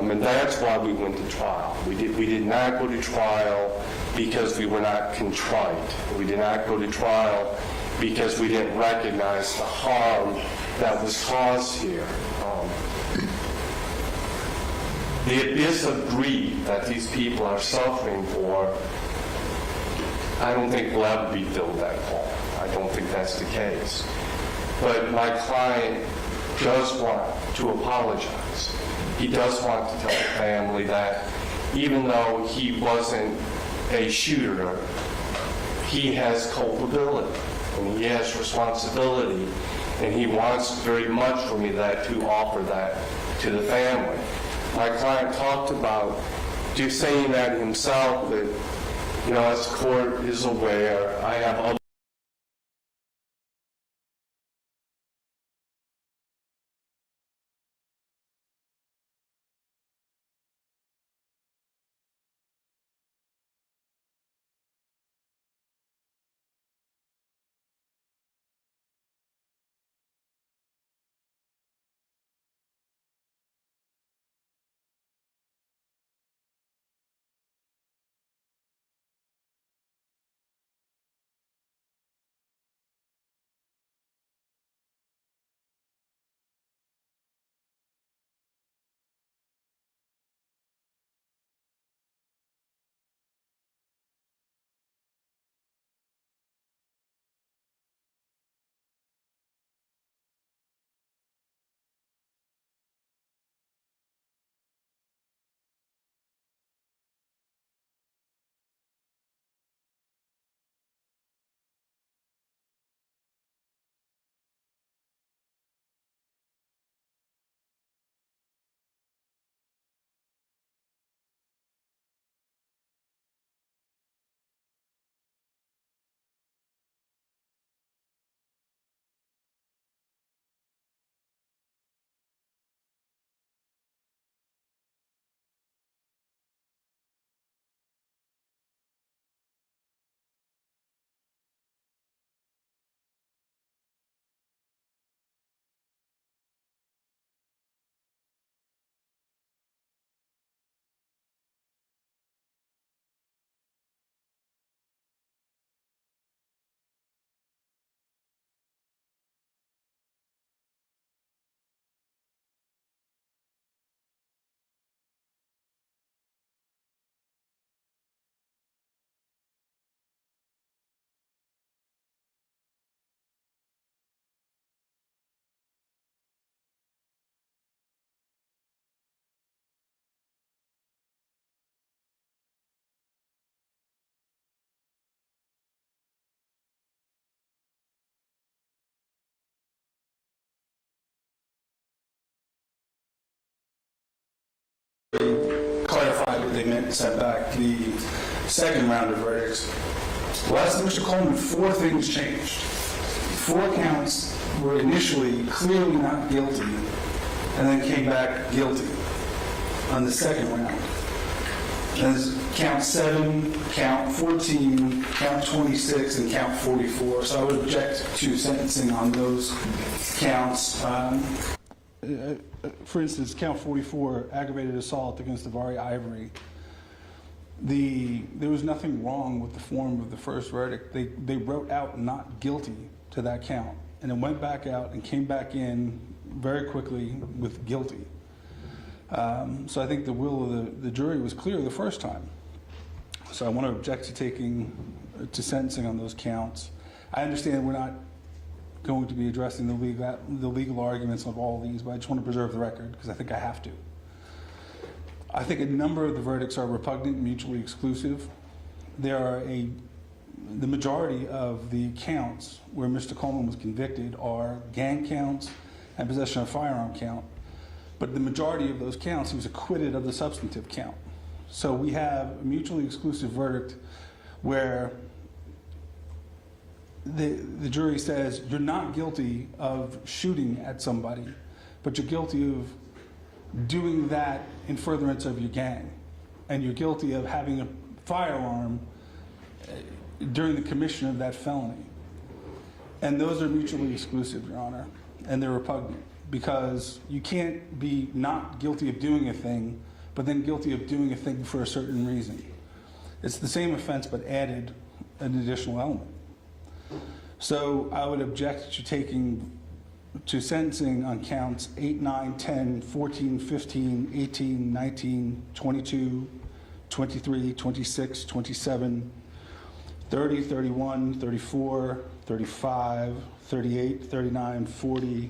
And that's why we went to trial. We did not go to trial because we were not contrite. We did not go to trial because we didn't recognize the harm that was caused here. The abyss of grief that these people are suffering for, I don't think will ever be filled that full. I don't think that's the case. But my client does want to apologize. He does want to tell the family that even though he wasn't a shooter, he has culpability and he has responsibility, and he wants very much for me that to offer that to the family. My client talked about just saying that himself, that, as the court is aware, I have other clarified what they meant and sent back the second round of verdicts. Well, as to Mr. Coleman, 4 things changed. 4 counts were initially clearly not guilty and then came back guilty on the second round. As count 7, count 14, count 26, and count 44. So I would object to sentencing on those counts. For instance, count 44, aggravated assault against Davari Ivory. There was nothing wrong with the form of the first verdict. They wrote out not guilty to that count, and it went back out and came back in very quickly with guilty. So I think the will of the jury was clear the first time. So I want to object to sentencing on those counts. I understand we're not going to be addressing the legal arguments of all these, but I just want to preserve the record because I think I have to. I think a number of the verdicts are repugnant, mutually exclusive. The majority of the counts where Mr. Coleman was convicted are gang counts and possession of a firearm count. But the majority of those counts, he was acquitted of the substantive count. So we have a mutually exclusive verdict where the jury says you're not guilty of shooting at somebody, but you're guilty of doing that in furtherance of your gang. And you're guilty of having a firearm during the commission of that felony. And those are mutually exclusive, Your Honor, and they're repugnant because you can't be not guilty of doing a thing, but then guilty of doing a thing for a certain reason. It's the same offense, but added an additional element. So I would object to sentencing on counts 8, 9, 10, 14, 15, 18, 19, 22, 23, 26, 27, 30, 31, 34, 35, 38, 39, 40,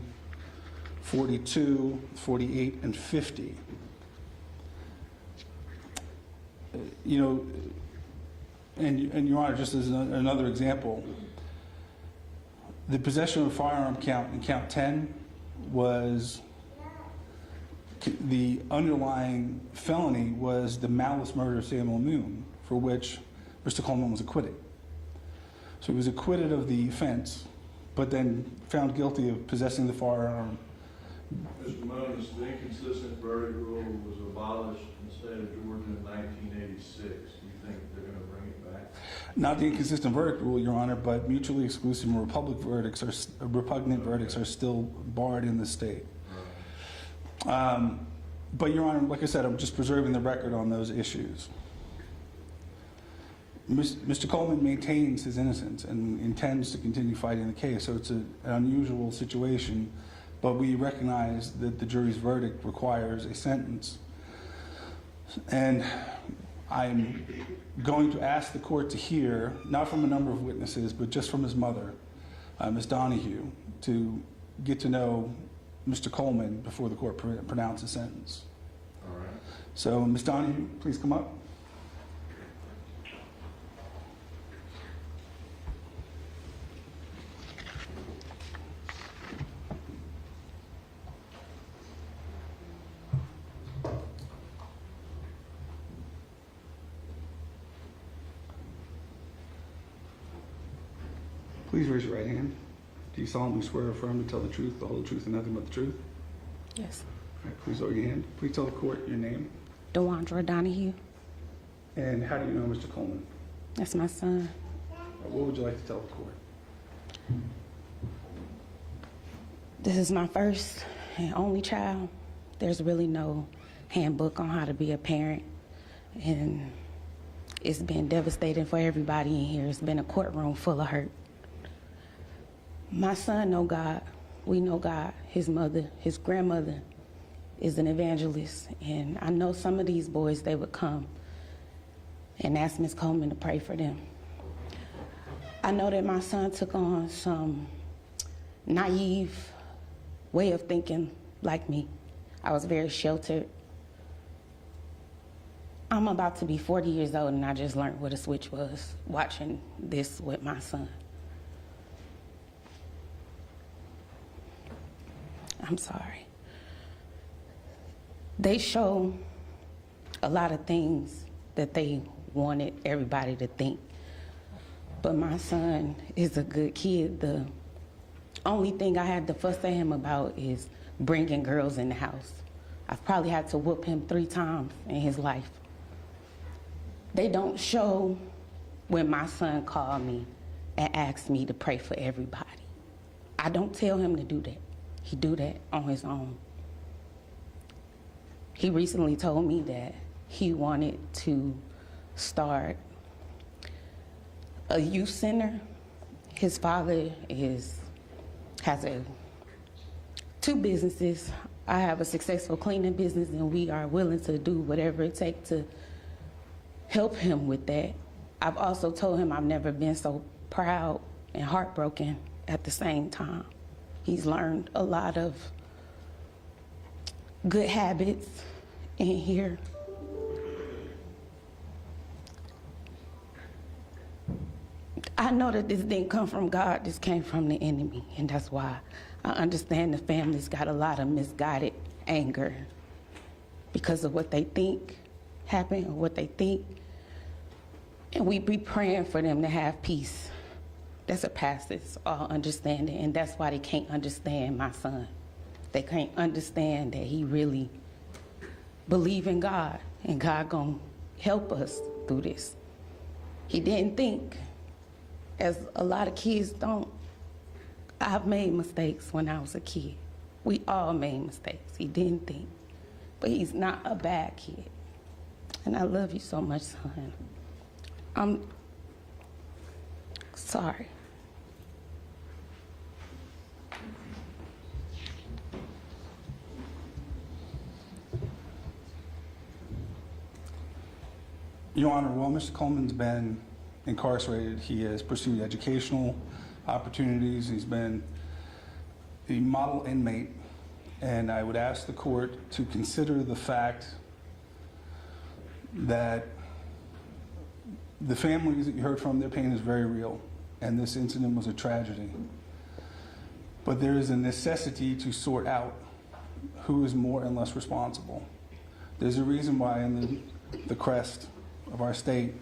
42, 48, and 50. You know, and Your Honor, just as another example, the possession of a firearm count in count 10 was the underlying felony was the malice murder of Samuel Moon, for which Mr. Coleman was acquitted. So he was acquitted of the offense, but then found guilty of possessing the firearm. Mr. Moniz, the inconsistent verdict rule was abolished in the state of Georgia in 1986. Do you think they're going to bring it back? Not the inconsistent verdict rule, Your Honor, but mutually exclusive and repugnant verdicts are still barred in the state. But Your Honor, like I said, I'm just preserving the record on those issues. Mr. Coleman maintains his innocence and intends to continue fighting the case, so it's an unusual situation, but we recognize that the jury's verdict requires a sentence. And I'm going to ask the court to hear, not from a number of witnesses, but just from his mother, Ms. Donahue, to get to know Mr. Coleman before the court pronounces sentence. All right. So, Ms. Donahue, please come up. Please raise your right hand. Do you solemnly swear or affirm to tell the truth, the whole truth, and nothing but the truth? Yes. All right, please lower your hand. Please tell the court your name. DeWandra Donahue. And how do you know Mr. Coleman? That's my son. What would you like to tell the court? This is my first and only child. There's really no handbook on how to be a parent. And it's been devastating for everybody in here. It's been a courtroom full of hurt. My son know God. We know God. His mother, his grandmother is an evangelist. And I know some of these boys, they would come and ask Ms. Coleman to pray for them. I know that my son took on some naive way of thinking like me. I was very sheltered. I'm about to be 40 years old and I just learned what a switch was watching this with my son. I'm sorry. They show a lot of things that they wanted everybody to think. But my son is a good kid. The only thing I had to fuss at him about is bringing girls in the house. I've probably had to whoop him 3 times in his life. They don't show when my son called me and asked me to pray for everybody. I don't tell him to do that. He do that on his own. He recently told me that he wanted to start a youth center. His father has 2 businesses. I have a successful cleaning business, and we are willing to do whatever it takes to help him with that. I've also told him I've never been so proud and heartbroken at the same time. He's learned a lot of good habits in here. I know that this didn't come from God, this came from the enemy, and that's why I understand the family's got a lot of misguided anger because of what they think happened or what they think. And we be praying for them to have peace. That's a pastor's all understanding, and that's why they can't understand my son. They can't understand that he really believe in God, and God gonna help us through this. He didn't think, as a lot of kids don't. I've made mistakes when I was a kid. We all made mistakes. He didn't think, but he's not a bad kid. And I love you so much, son. I'm sorry. Your Honor, while Mr. Coleman's been incarcerated, he has pursued educational opportunities. He's been a model inmate, and I would ask the court to consider the fact that the families that you heard from, their pain is very real, and this incident was a tragedy. But there is a necessity to sort out who is more and less responsible. There's a reason why in the crest of our state,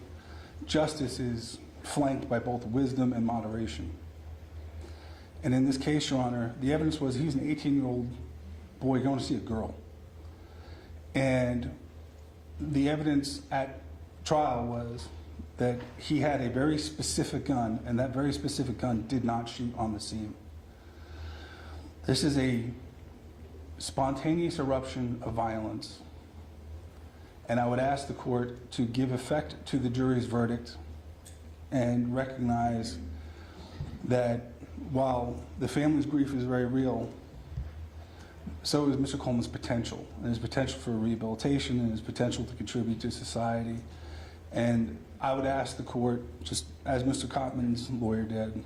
justice is flanked by both wisdom and moderation. And in this case, Your Honor, the evidence was he was an 18-year-old boy going to see a girl. And the evidence at trial was that he had a very specific gun, and that very specific gun did not shoot on the scene. This is a spontaneous eruption of violence. And I would ask the court to give effect to the jury's verdict and recognize that while the family's grief is very real, so is Mr. Coleman's potential, and his potential for rehabilitation and his potential to contribute to society. And I would ask the court, just as Mr. Cottman's lawyer did,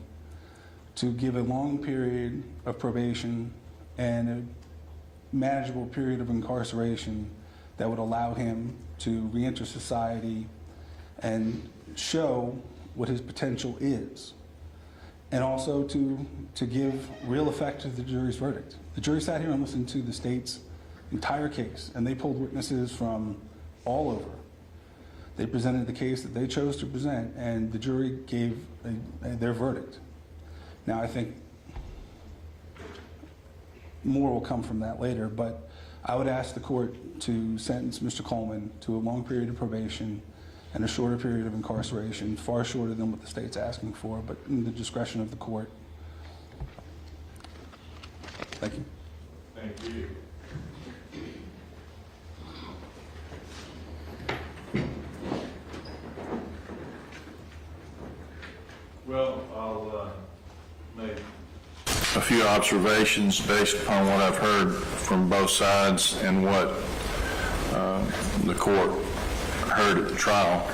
to give a long period of probation and a manageable period of incarceration that would allow him to reenter society and show what his potential is. And also to give real effect to the jury's verdict. The jury sat here and listened to the state's entire case, and they pulled witnesses from all over. They presented the case that they chose to present, and the jury gave their verdict. Now, I think more will come from that later, but I would ask the court to sentence Mr. Coleman to a long period of probation and a shorter period of incarceration, far shorter than what the state's asking for, but in the discretion of the court. Thank you. Thank you. Well, I'll make A few observations based upon what I've heard from both sides and what the court heard at the trial.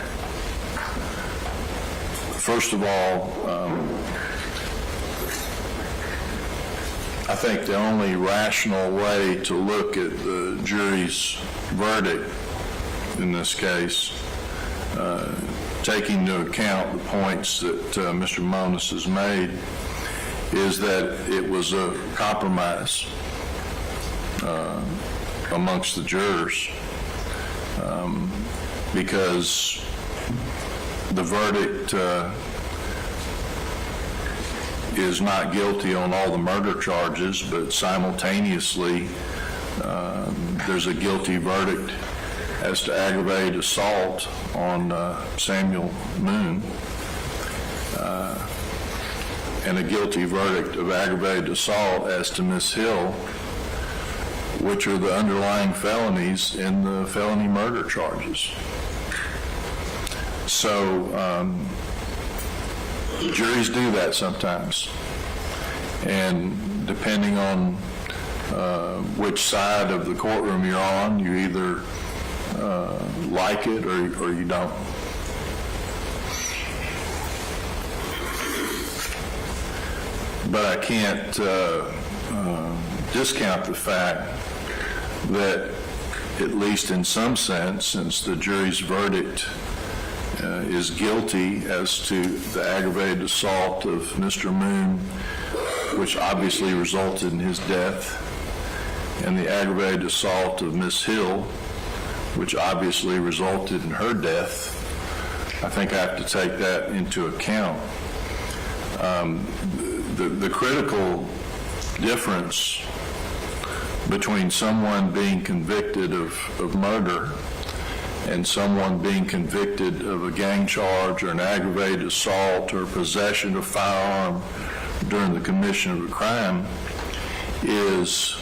First of all, I think the only rational way to look at the jury's verdict in this case, taking into account the points that Mr. Moniz has made, is that it was a compromise amongst the jurors. because the verdict is not guilty on all the murder charges, but simultaneously there's a guilty verdict as to aggravated assault on Samuel Moon, and a guilty verdict of aggravated assault as to Miss Hill, which are the underlying felonies in the felony murder charges. So juries do that sometimes, and depending on which side of the courtroom you're on, you either like it or you don't. But I can't discount the fact that, at least in some sense, since the jury's verdict is guilty as to the aggravated assault of Mr. Moon, which obviously resulted in his death, and the aggravated assault of Miss Hill, which obviously resulted in her death, I think I have to take that into account. The critical difference between someone being convicted of murder and someone being convicted of a gang charge or an aggravated assault or possession of firearm during the commission of a crime is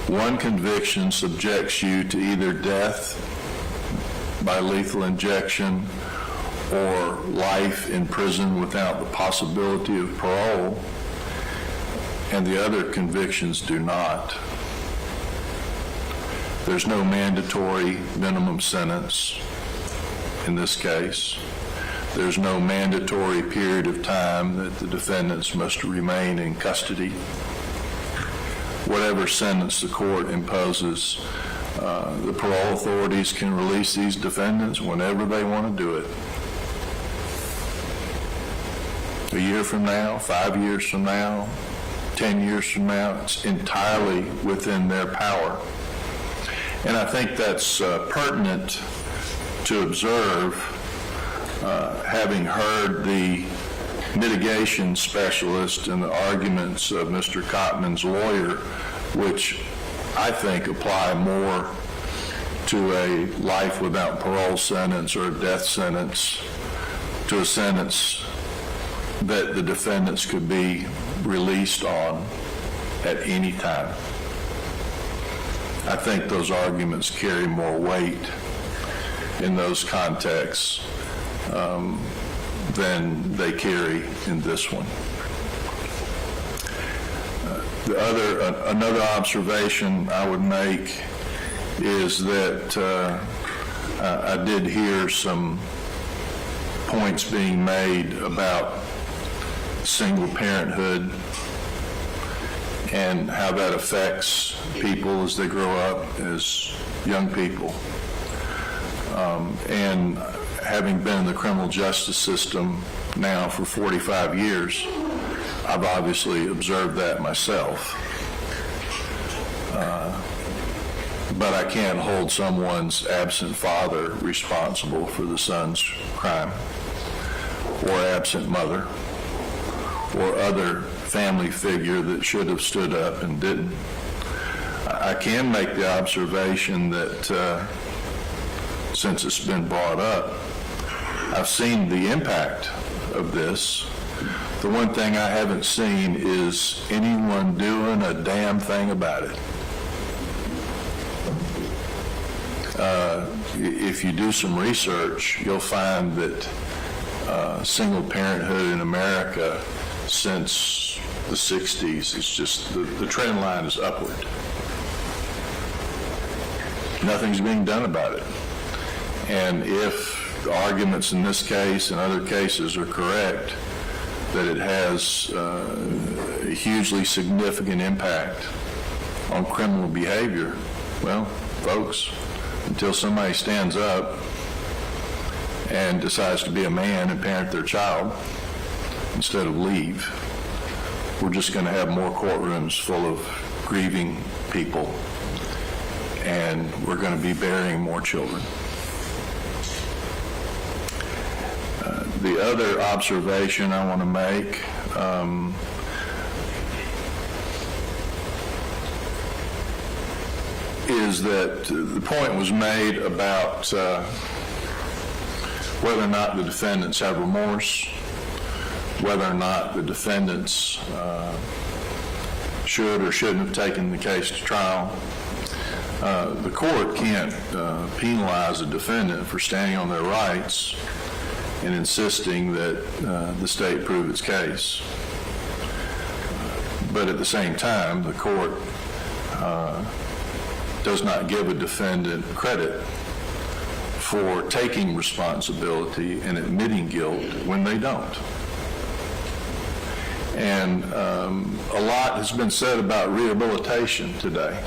one conviction subjects you to either death by lethal injection or life in prison without the possibility of parole, and the other convictions do not. There's no mandatory minimum sentence in this case. There's no mandatory period of time that the defendants must remain in custody. Whatever sentence the court imposes, the parole authorities can release these defendants whenever they want to do it. A year from now, 5 years from now, 10 years from now, it's entirely within their power. And I think that's pertinent to observe, having heard the mitigation specialist and the arguments of Mr. Cottman's lawyer, which I think apply more to a life without parole sentence or a death sentence, to a sentence that the defendants could be released on at any time. I think those arguments carry more weight in those contexts than they carry in this one. Another observation I would make is that I did hear some points being made about single parenthood and how that affects people as they grow up as young people. And having been in the criminal justice system now for 45 years, I've obviously observed that myself. But I can't hold someone's absent father responsible for the son's crime, or absent mother, or other family figure that should have stood up and didn't. I can make the observation that since it's been brought up, I've seen the impact of this. The one thing I haven't seen is anyone doing a damn thing about it. If you do some research, you'll find that single parenthood in America since the 60s, it's just the trend line is upward. Nothing's being done about it. And if the arguments in this case and other cases are correct, that it has a hugely significant impact on criminal behavior, well, folks, until somebody stands up and decides to be a man and parent their child instead of leave, we're just going to have more courtrooms full of grieving people and we're going to be burying more children. The other observation I want to make is that the point was made about whether or not the defendants have remorse, whether or not the defendants should or shouldn't have taken the case to trial. The court can't penalize a defendant for standing on their rights and insisting that the state prove its case. But at the same time, the court does not give a defendant credit for taking responsibility and admitting guilt when they don't. And a lot has been said about rehabilitation today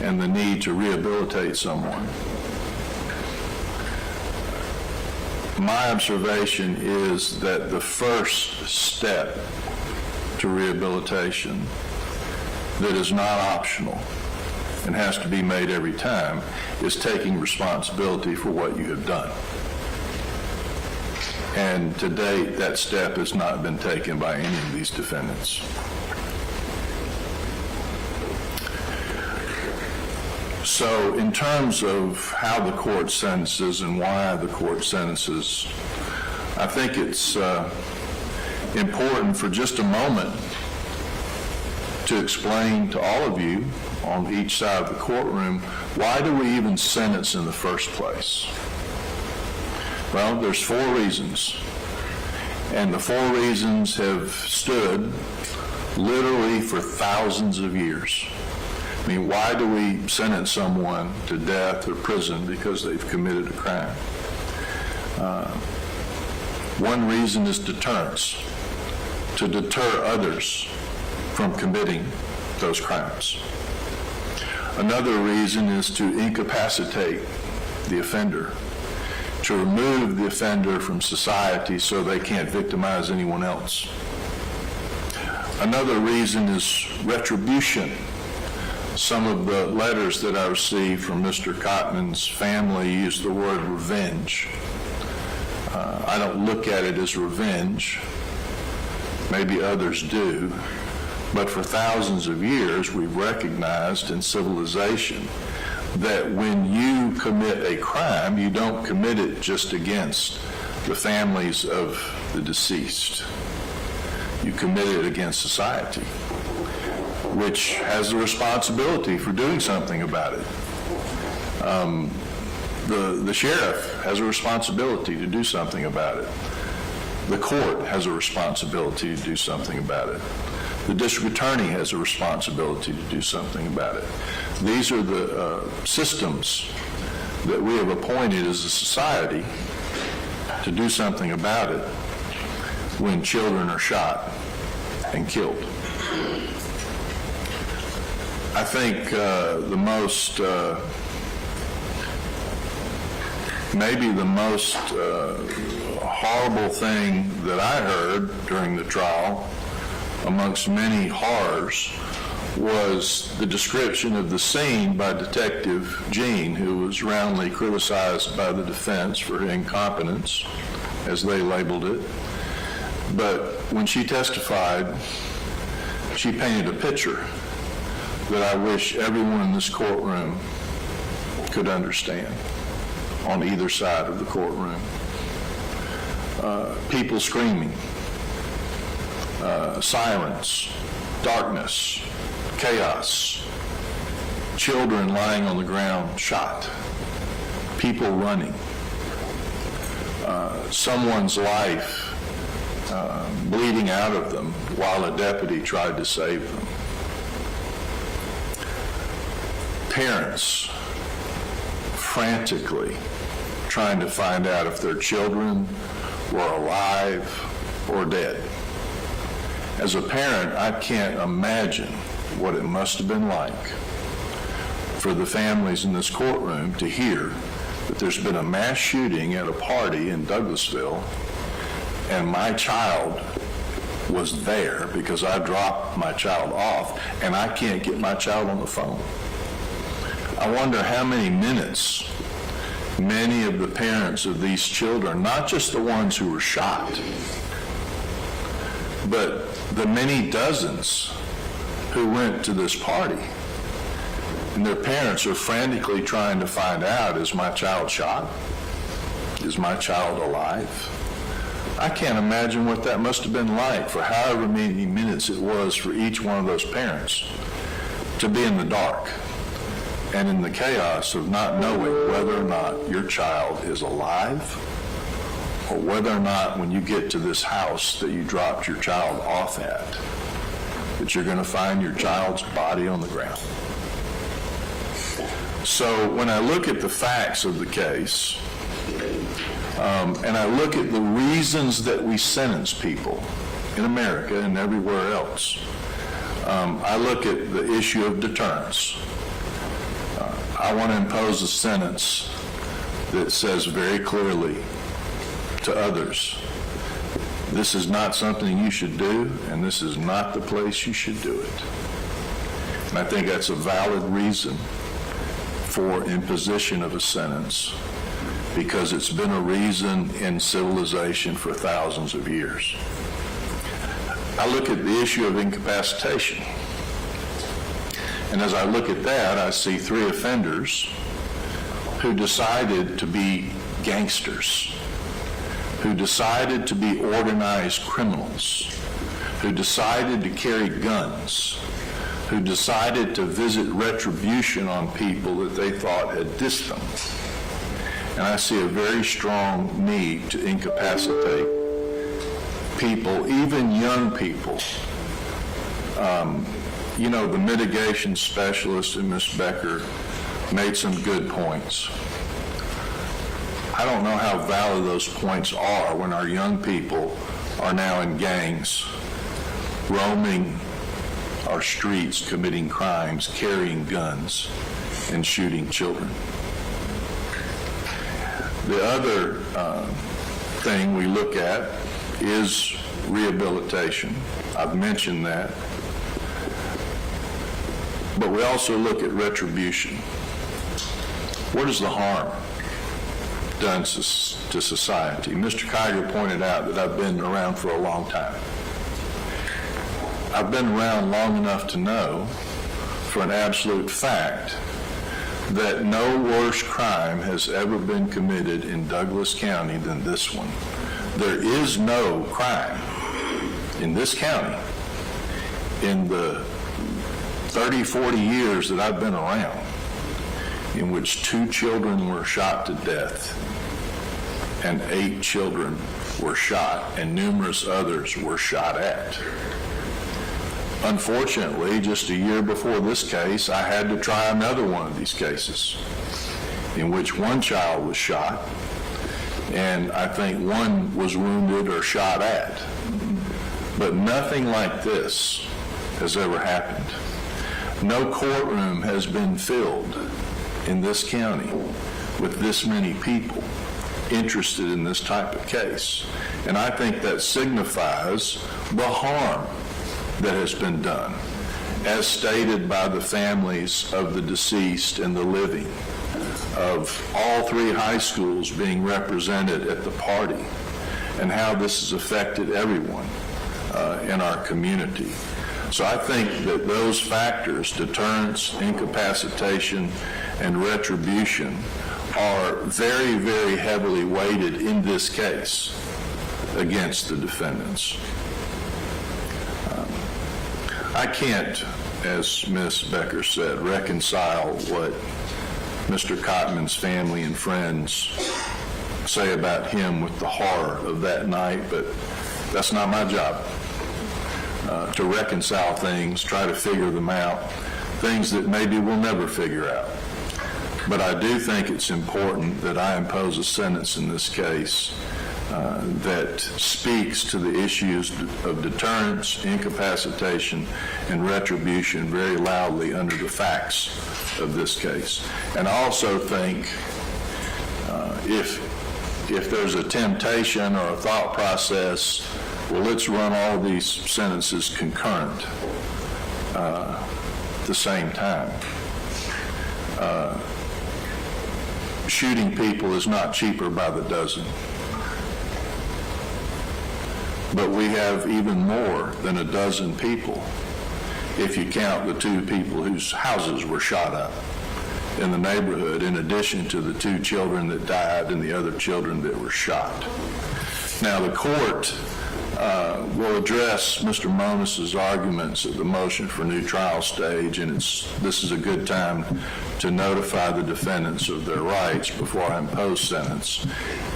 and the need to rehabilitate someone. My observation is that the first step to rehabilitation that is not optional and has to be made every time is taking responsibility for what you have done. And to date, that step has not been taken by any of these defendants. So in terms of how the court sentences and why the court sentences, I think it's important for just a moment to explain to all of you on each side of the courtroom, why do we even sentence in the first place? Well, there's 4 reasons, and the 4 reasons have stood literally for thousands of years. I mean, why do we sentence someone to death or prison because they've committed a crime? One reason is deterrence, to deter others from committing those crimes. Another reason is to incapacitate the offender, to remove the offender from society so they can't victimize anyone else. Another reason is retribution. Some of the letters that I received from Mr. Cotman's family use the word revenge. I don't look at it as revenge. Maybe others do. But for thousands of years, we've recognized in civilization that when you commit a crime, you don't commit it just against the families of the deceased. You commit it against society, which has a responsibility for doing something about it. The sheriff has a responsibility to do something about it. The court has a responsibility to do something about it. The district attorney has a responsibility to do something about it. These are the systems that we have appointed as a society to do something about it when children are shot and killed. I think maybe the most horrible thing that I heard during the trial, amongst many horrors, was the description of the scene by Detective Jean, who was roundly criticized by the defense for incompetence, as they labeled it. But when she testified, she painted a picture that I wish everyone in this courtroom could understand on either side of the courtroom. People screaming, sirens, darkness, chaos, children lying on the ground shot, people running, someone's life bleeding out of them while a deputy tried to save them. Parents frantically trying to find out if their children were alive or dead. As a parent, I can't imagine what it must have been like for the families in this courtroom to hear that there's been a mass shooting at a party in Douglasville and my child was there because I dropped my child off and I can't get my child on the phone. I wonder how many minutes many of the parents of these children, not just the ones who were shot, but the many dozens who went to this party, and their parents are frantically trying to find out, is my child shot? Is my child alive? I can't imagine what that must have been like for however many minutes it was for each one of those parents to be in the dark and in the chaos of not knowing whether or not your child is alive, or whether or not when you get to this house that you dropped your child off at, that you're going to find your child's body on the ground. So when I look at the facts of the case, and I look at the reasons that we sentence people in America and everywhere else, I look at the issue of deterrence. I want to impose a sentence that says very clearly to others, this is not something you should do, and this is not the place you should do it. And I think that's a valid reason for imposition of a sentence, because it's been a reason in civilization for thousands of years. I look at the issue of incapacitation. And as I look at that, I see 3 offenders who decided to be gangsters, who decided to be organized criminals, who decided to carry guns, who decided to visit retribution on people that they thought had dissed them. And I see a very strong need to incapacitate people, even young people. You know, the mitigation specialist and Ms. Becker made some good points. I don't know how valid those points are when our young people are now in gangs, roaming our streets, committing crimes, carrying guns, and shooting children. The other thing we look at is rehabilitation. I've mentioned that. But we also look at retribution. What is the harm done to society? Mr. Kiger pointed out that I've been around for a long time. I've been around long enough to know for an absolute fact that no worse crime has ever been committed in Douglas County than this one. There is no crime in this county in the 30, 40 years that I've been around in which 2 children were shot to death and 8 children were shot and numerous others were shot at. Unfortunately, just a year before this case, I had to try another one of these cases in which 1 child was shot and I think 1 was wounded or shot at. But nothing like this has ever happened. No courtroom has been filled in this county with this many people interested in this type of case. And I think that signifies the harm that has been done, as stated by the families of the deceased and the living, of all 3 high schools being represented at the party, and how this has affected everyone in our community. So I think that those factors, deterrence, incapacitation, and retribution, are very, very heavily weighted in this case against the defendants. I can't, as Ms. Becker said, reconcile what Mr. Cotman's family and friends say about him with the horror of that night, but that's not my job. To reconcile things, try to figure them out, things that maybe we'll never figure out. But I do think it's important that I impose a sentence in this case that speaks to the issues of deterrence, incapacitation, and retribution very loudly under the facts of this case. And I also think if there's a temptation or a thought process, well, let's run all these sentences concurrent at the same time. shooting people is not cheaper by the dozen. But we have even more than a dozen people if you count the 2 people whose houses were shot up in the neighborhood, in addition to the 2 children that died and the other children that were shot. Now, the court will address Mr. Monis's arguments at the motion for new trial stage, and this is a good time to notify the defendants of their rights before I impose sentence.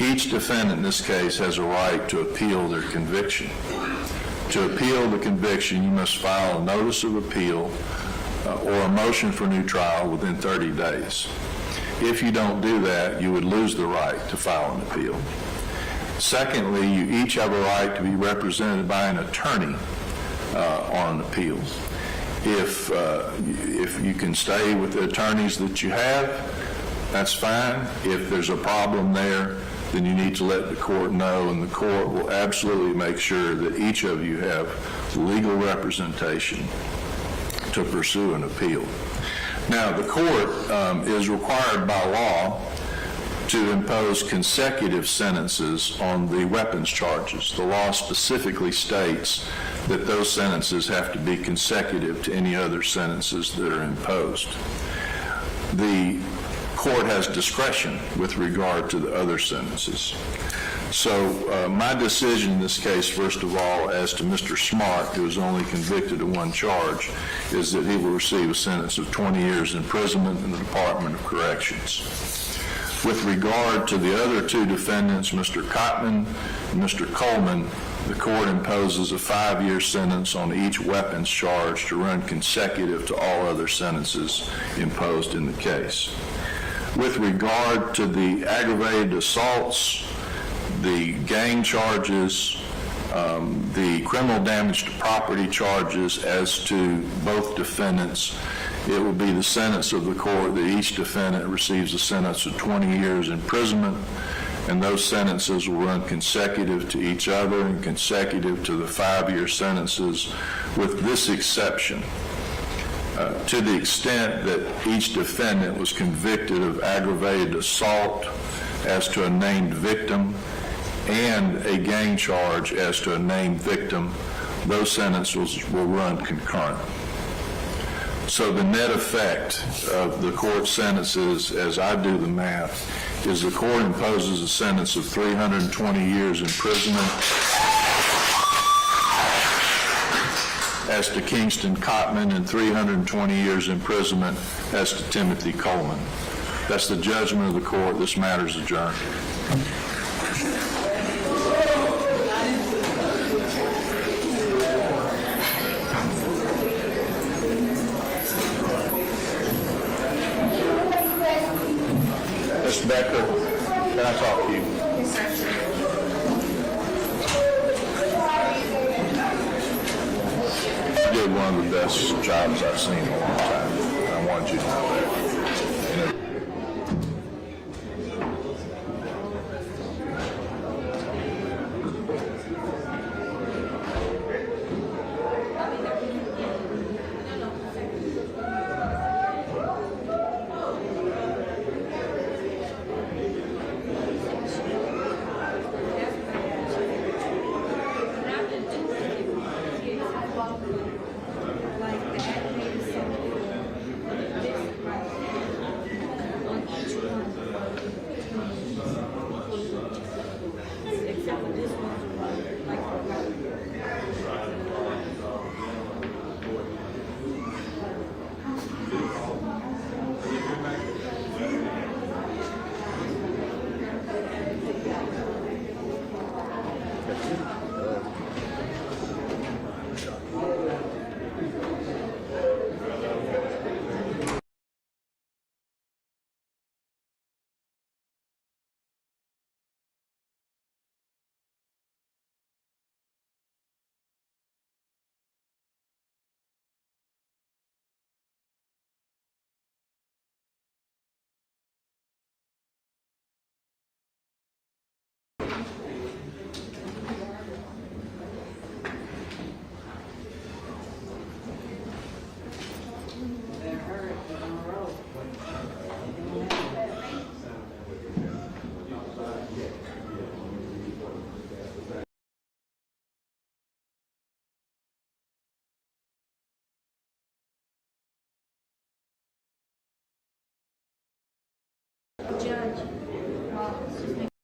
Each defendant in this case has a right to appeal their conviction. To appeal the conviction, you must file a notice of appeal or a motion for new trial within 30 days. If you don't do that, you would lose the right to file an appeal. Secondly, you each have a right to be represented by an attorney on an appeal. If you can stay with the attorneys that you have, that's fine. If there's a problem there, then you need to let the court know, and the court will absolutely make sure that each of you have legal representation to pursue an appeal. Now, the court is required by law to impose consecutive sentences on the weapons charges. The law specifically states that those sentences have to be consecutive to any other sentences that are imposed. The court has discretion with regard to the other sentences. So my decision in this case, first of all, as to Mr. Smart, who is only convicted of 1 charge, is that he will receive a sentence of 20 years imprisonment in the Department of Corrections. With regard to the other 2 defendants, Mr. Coleman and Mr. Coleman, the court imposes a 5-year sentence on each weapons charge to run consecutive to all other sentences imposed in the case. With regard to the aggravated assaults, the gang charges, the criminal damage to property charges as to both defendants, it will be the sentence of the court that each defendant receives a sentence of 20 years imprisonment, and those sentences will run consecutive to each other and consecutive to the 5-year sentences, with this exception. To the extent that each defendant was convicted of aggravated assault as to a named victim and a gang charge as to a named victim, those sentences will run concurrent. So the net effect of the court sentences, as I do the math, is the court imposes a sentence of 320 years imprisonment as to Kingston Coleman and 320 years imprisonment as to Timothy Coleman. That's the judgment of the court. This matter is adjourned. Mr. Becker, can I talk to you? Yes, sir. You did one of the best jobs I've seen in a long time. I wanted you to know that. y'all.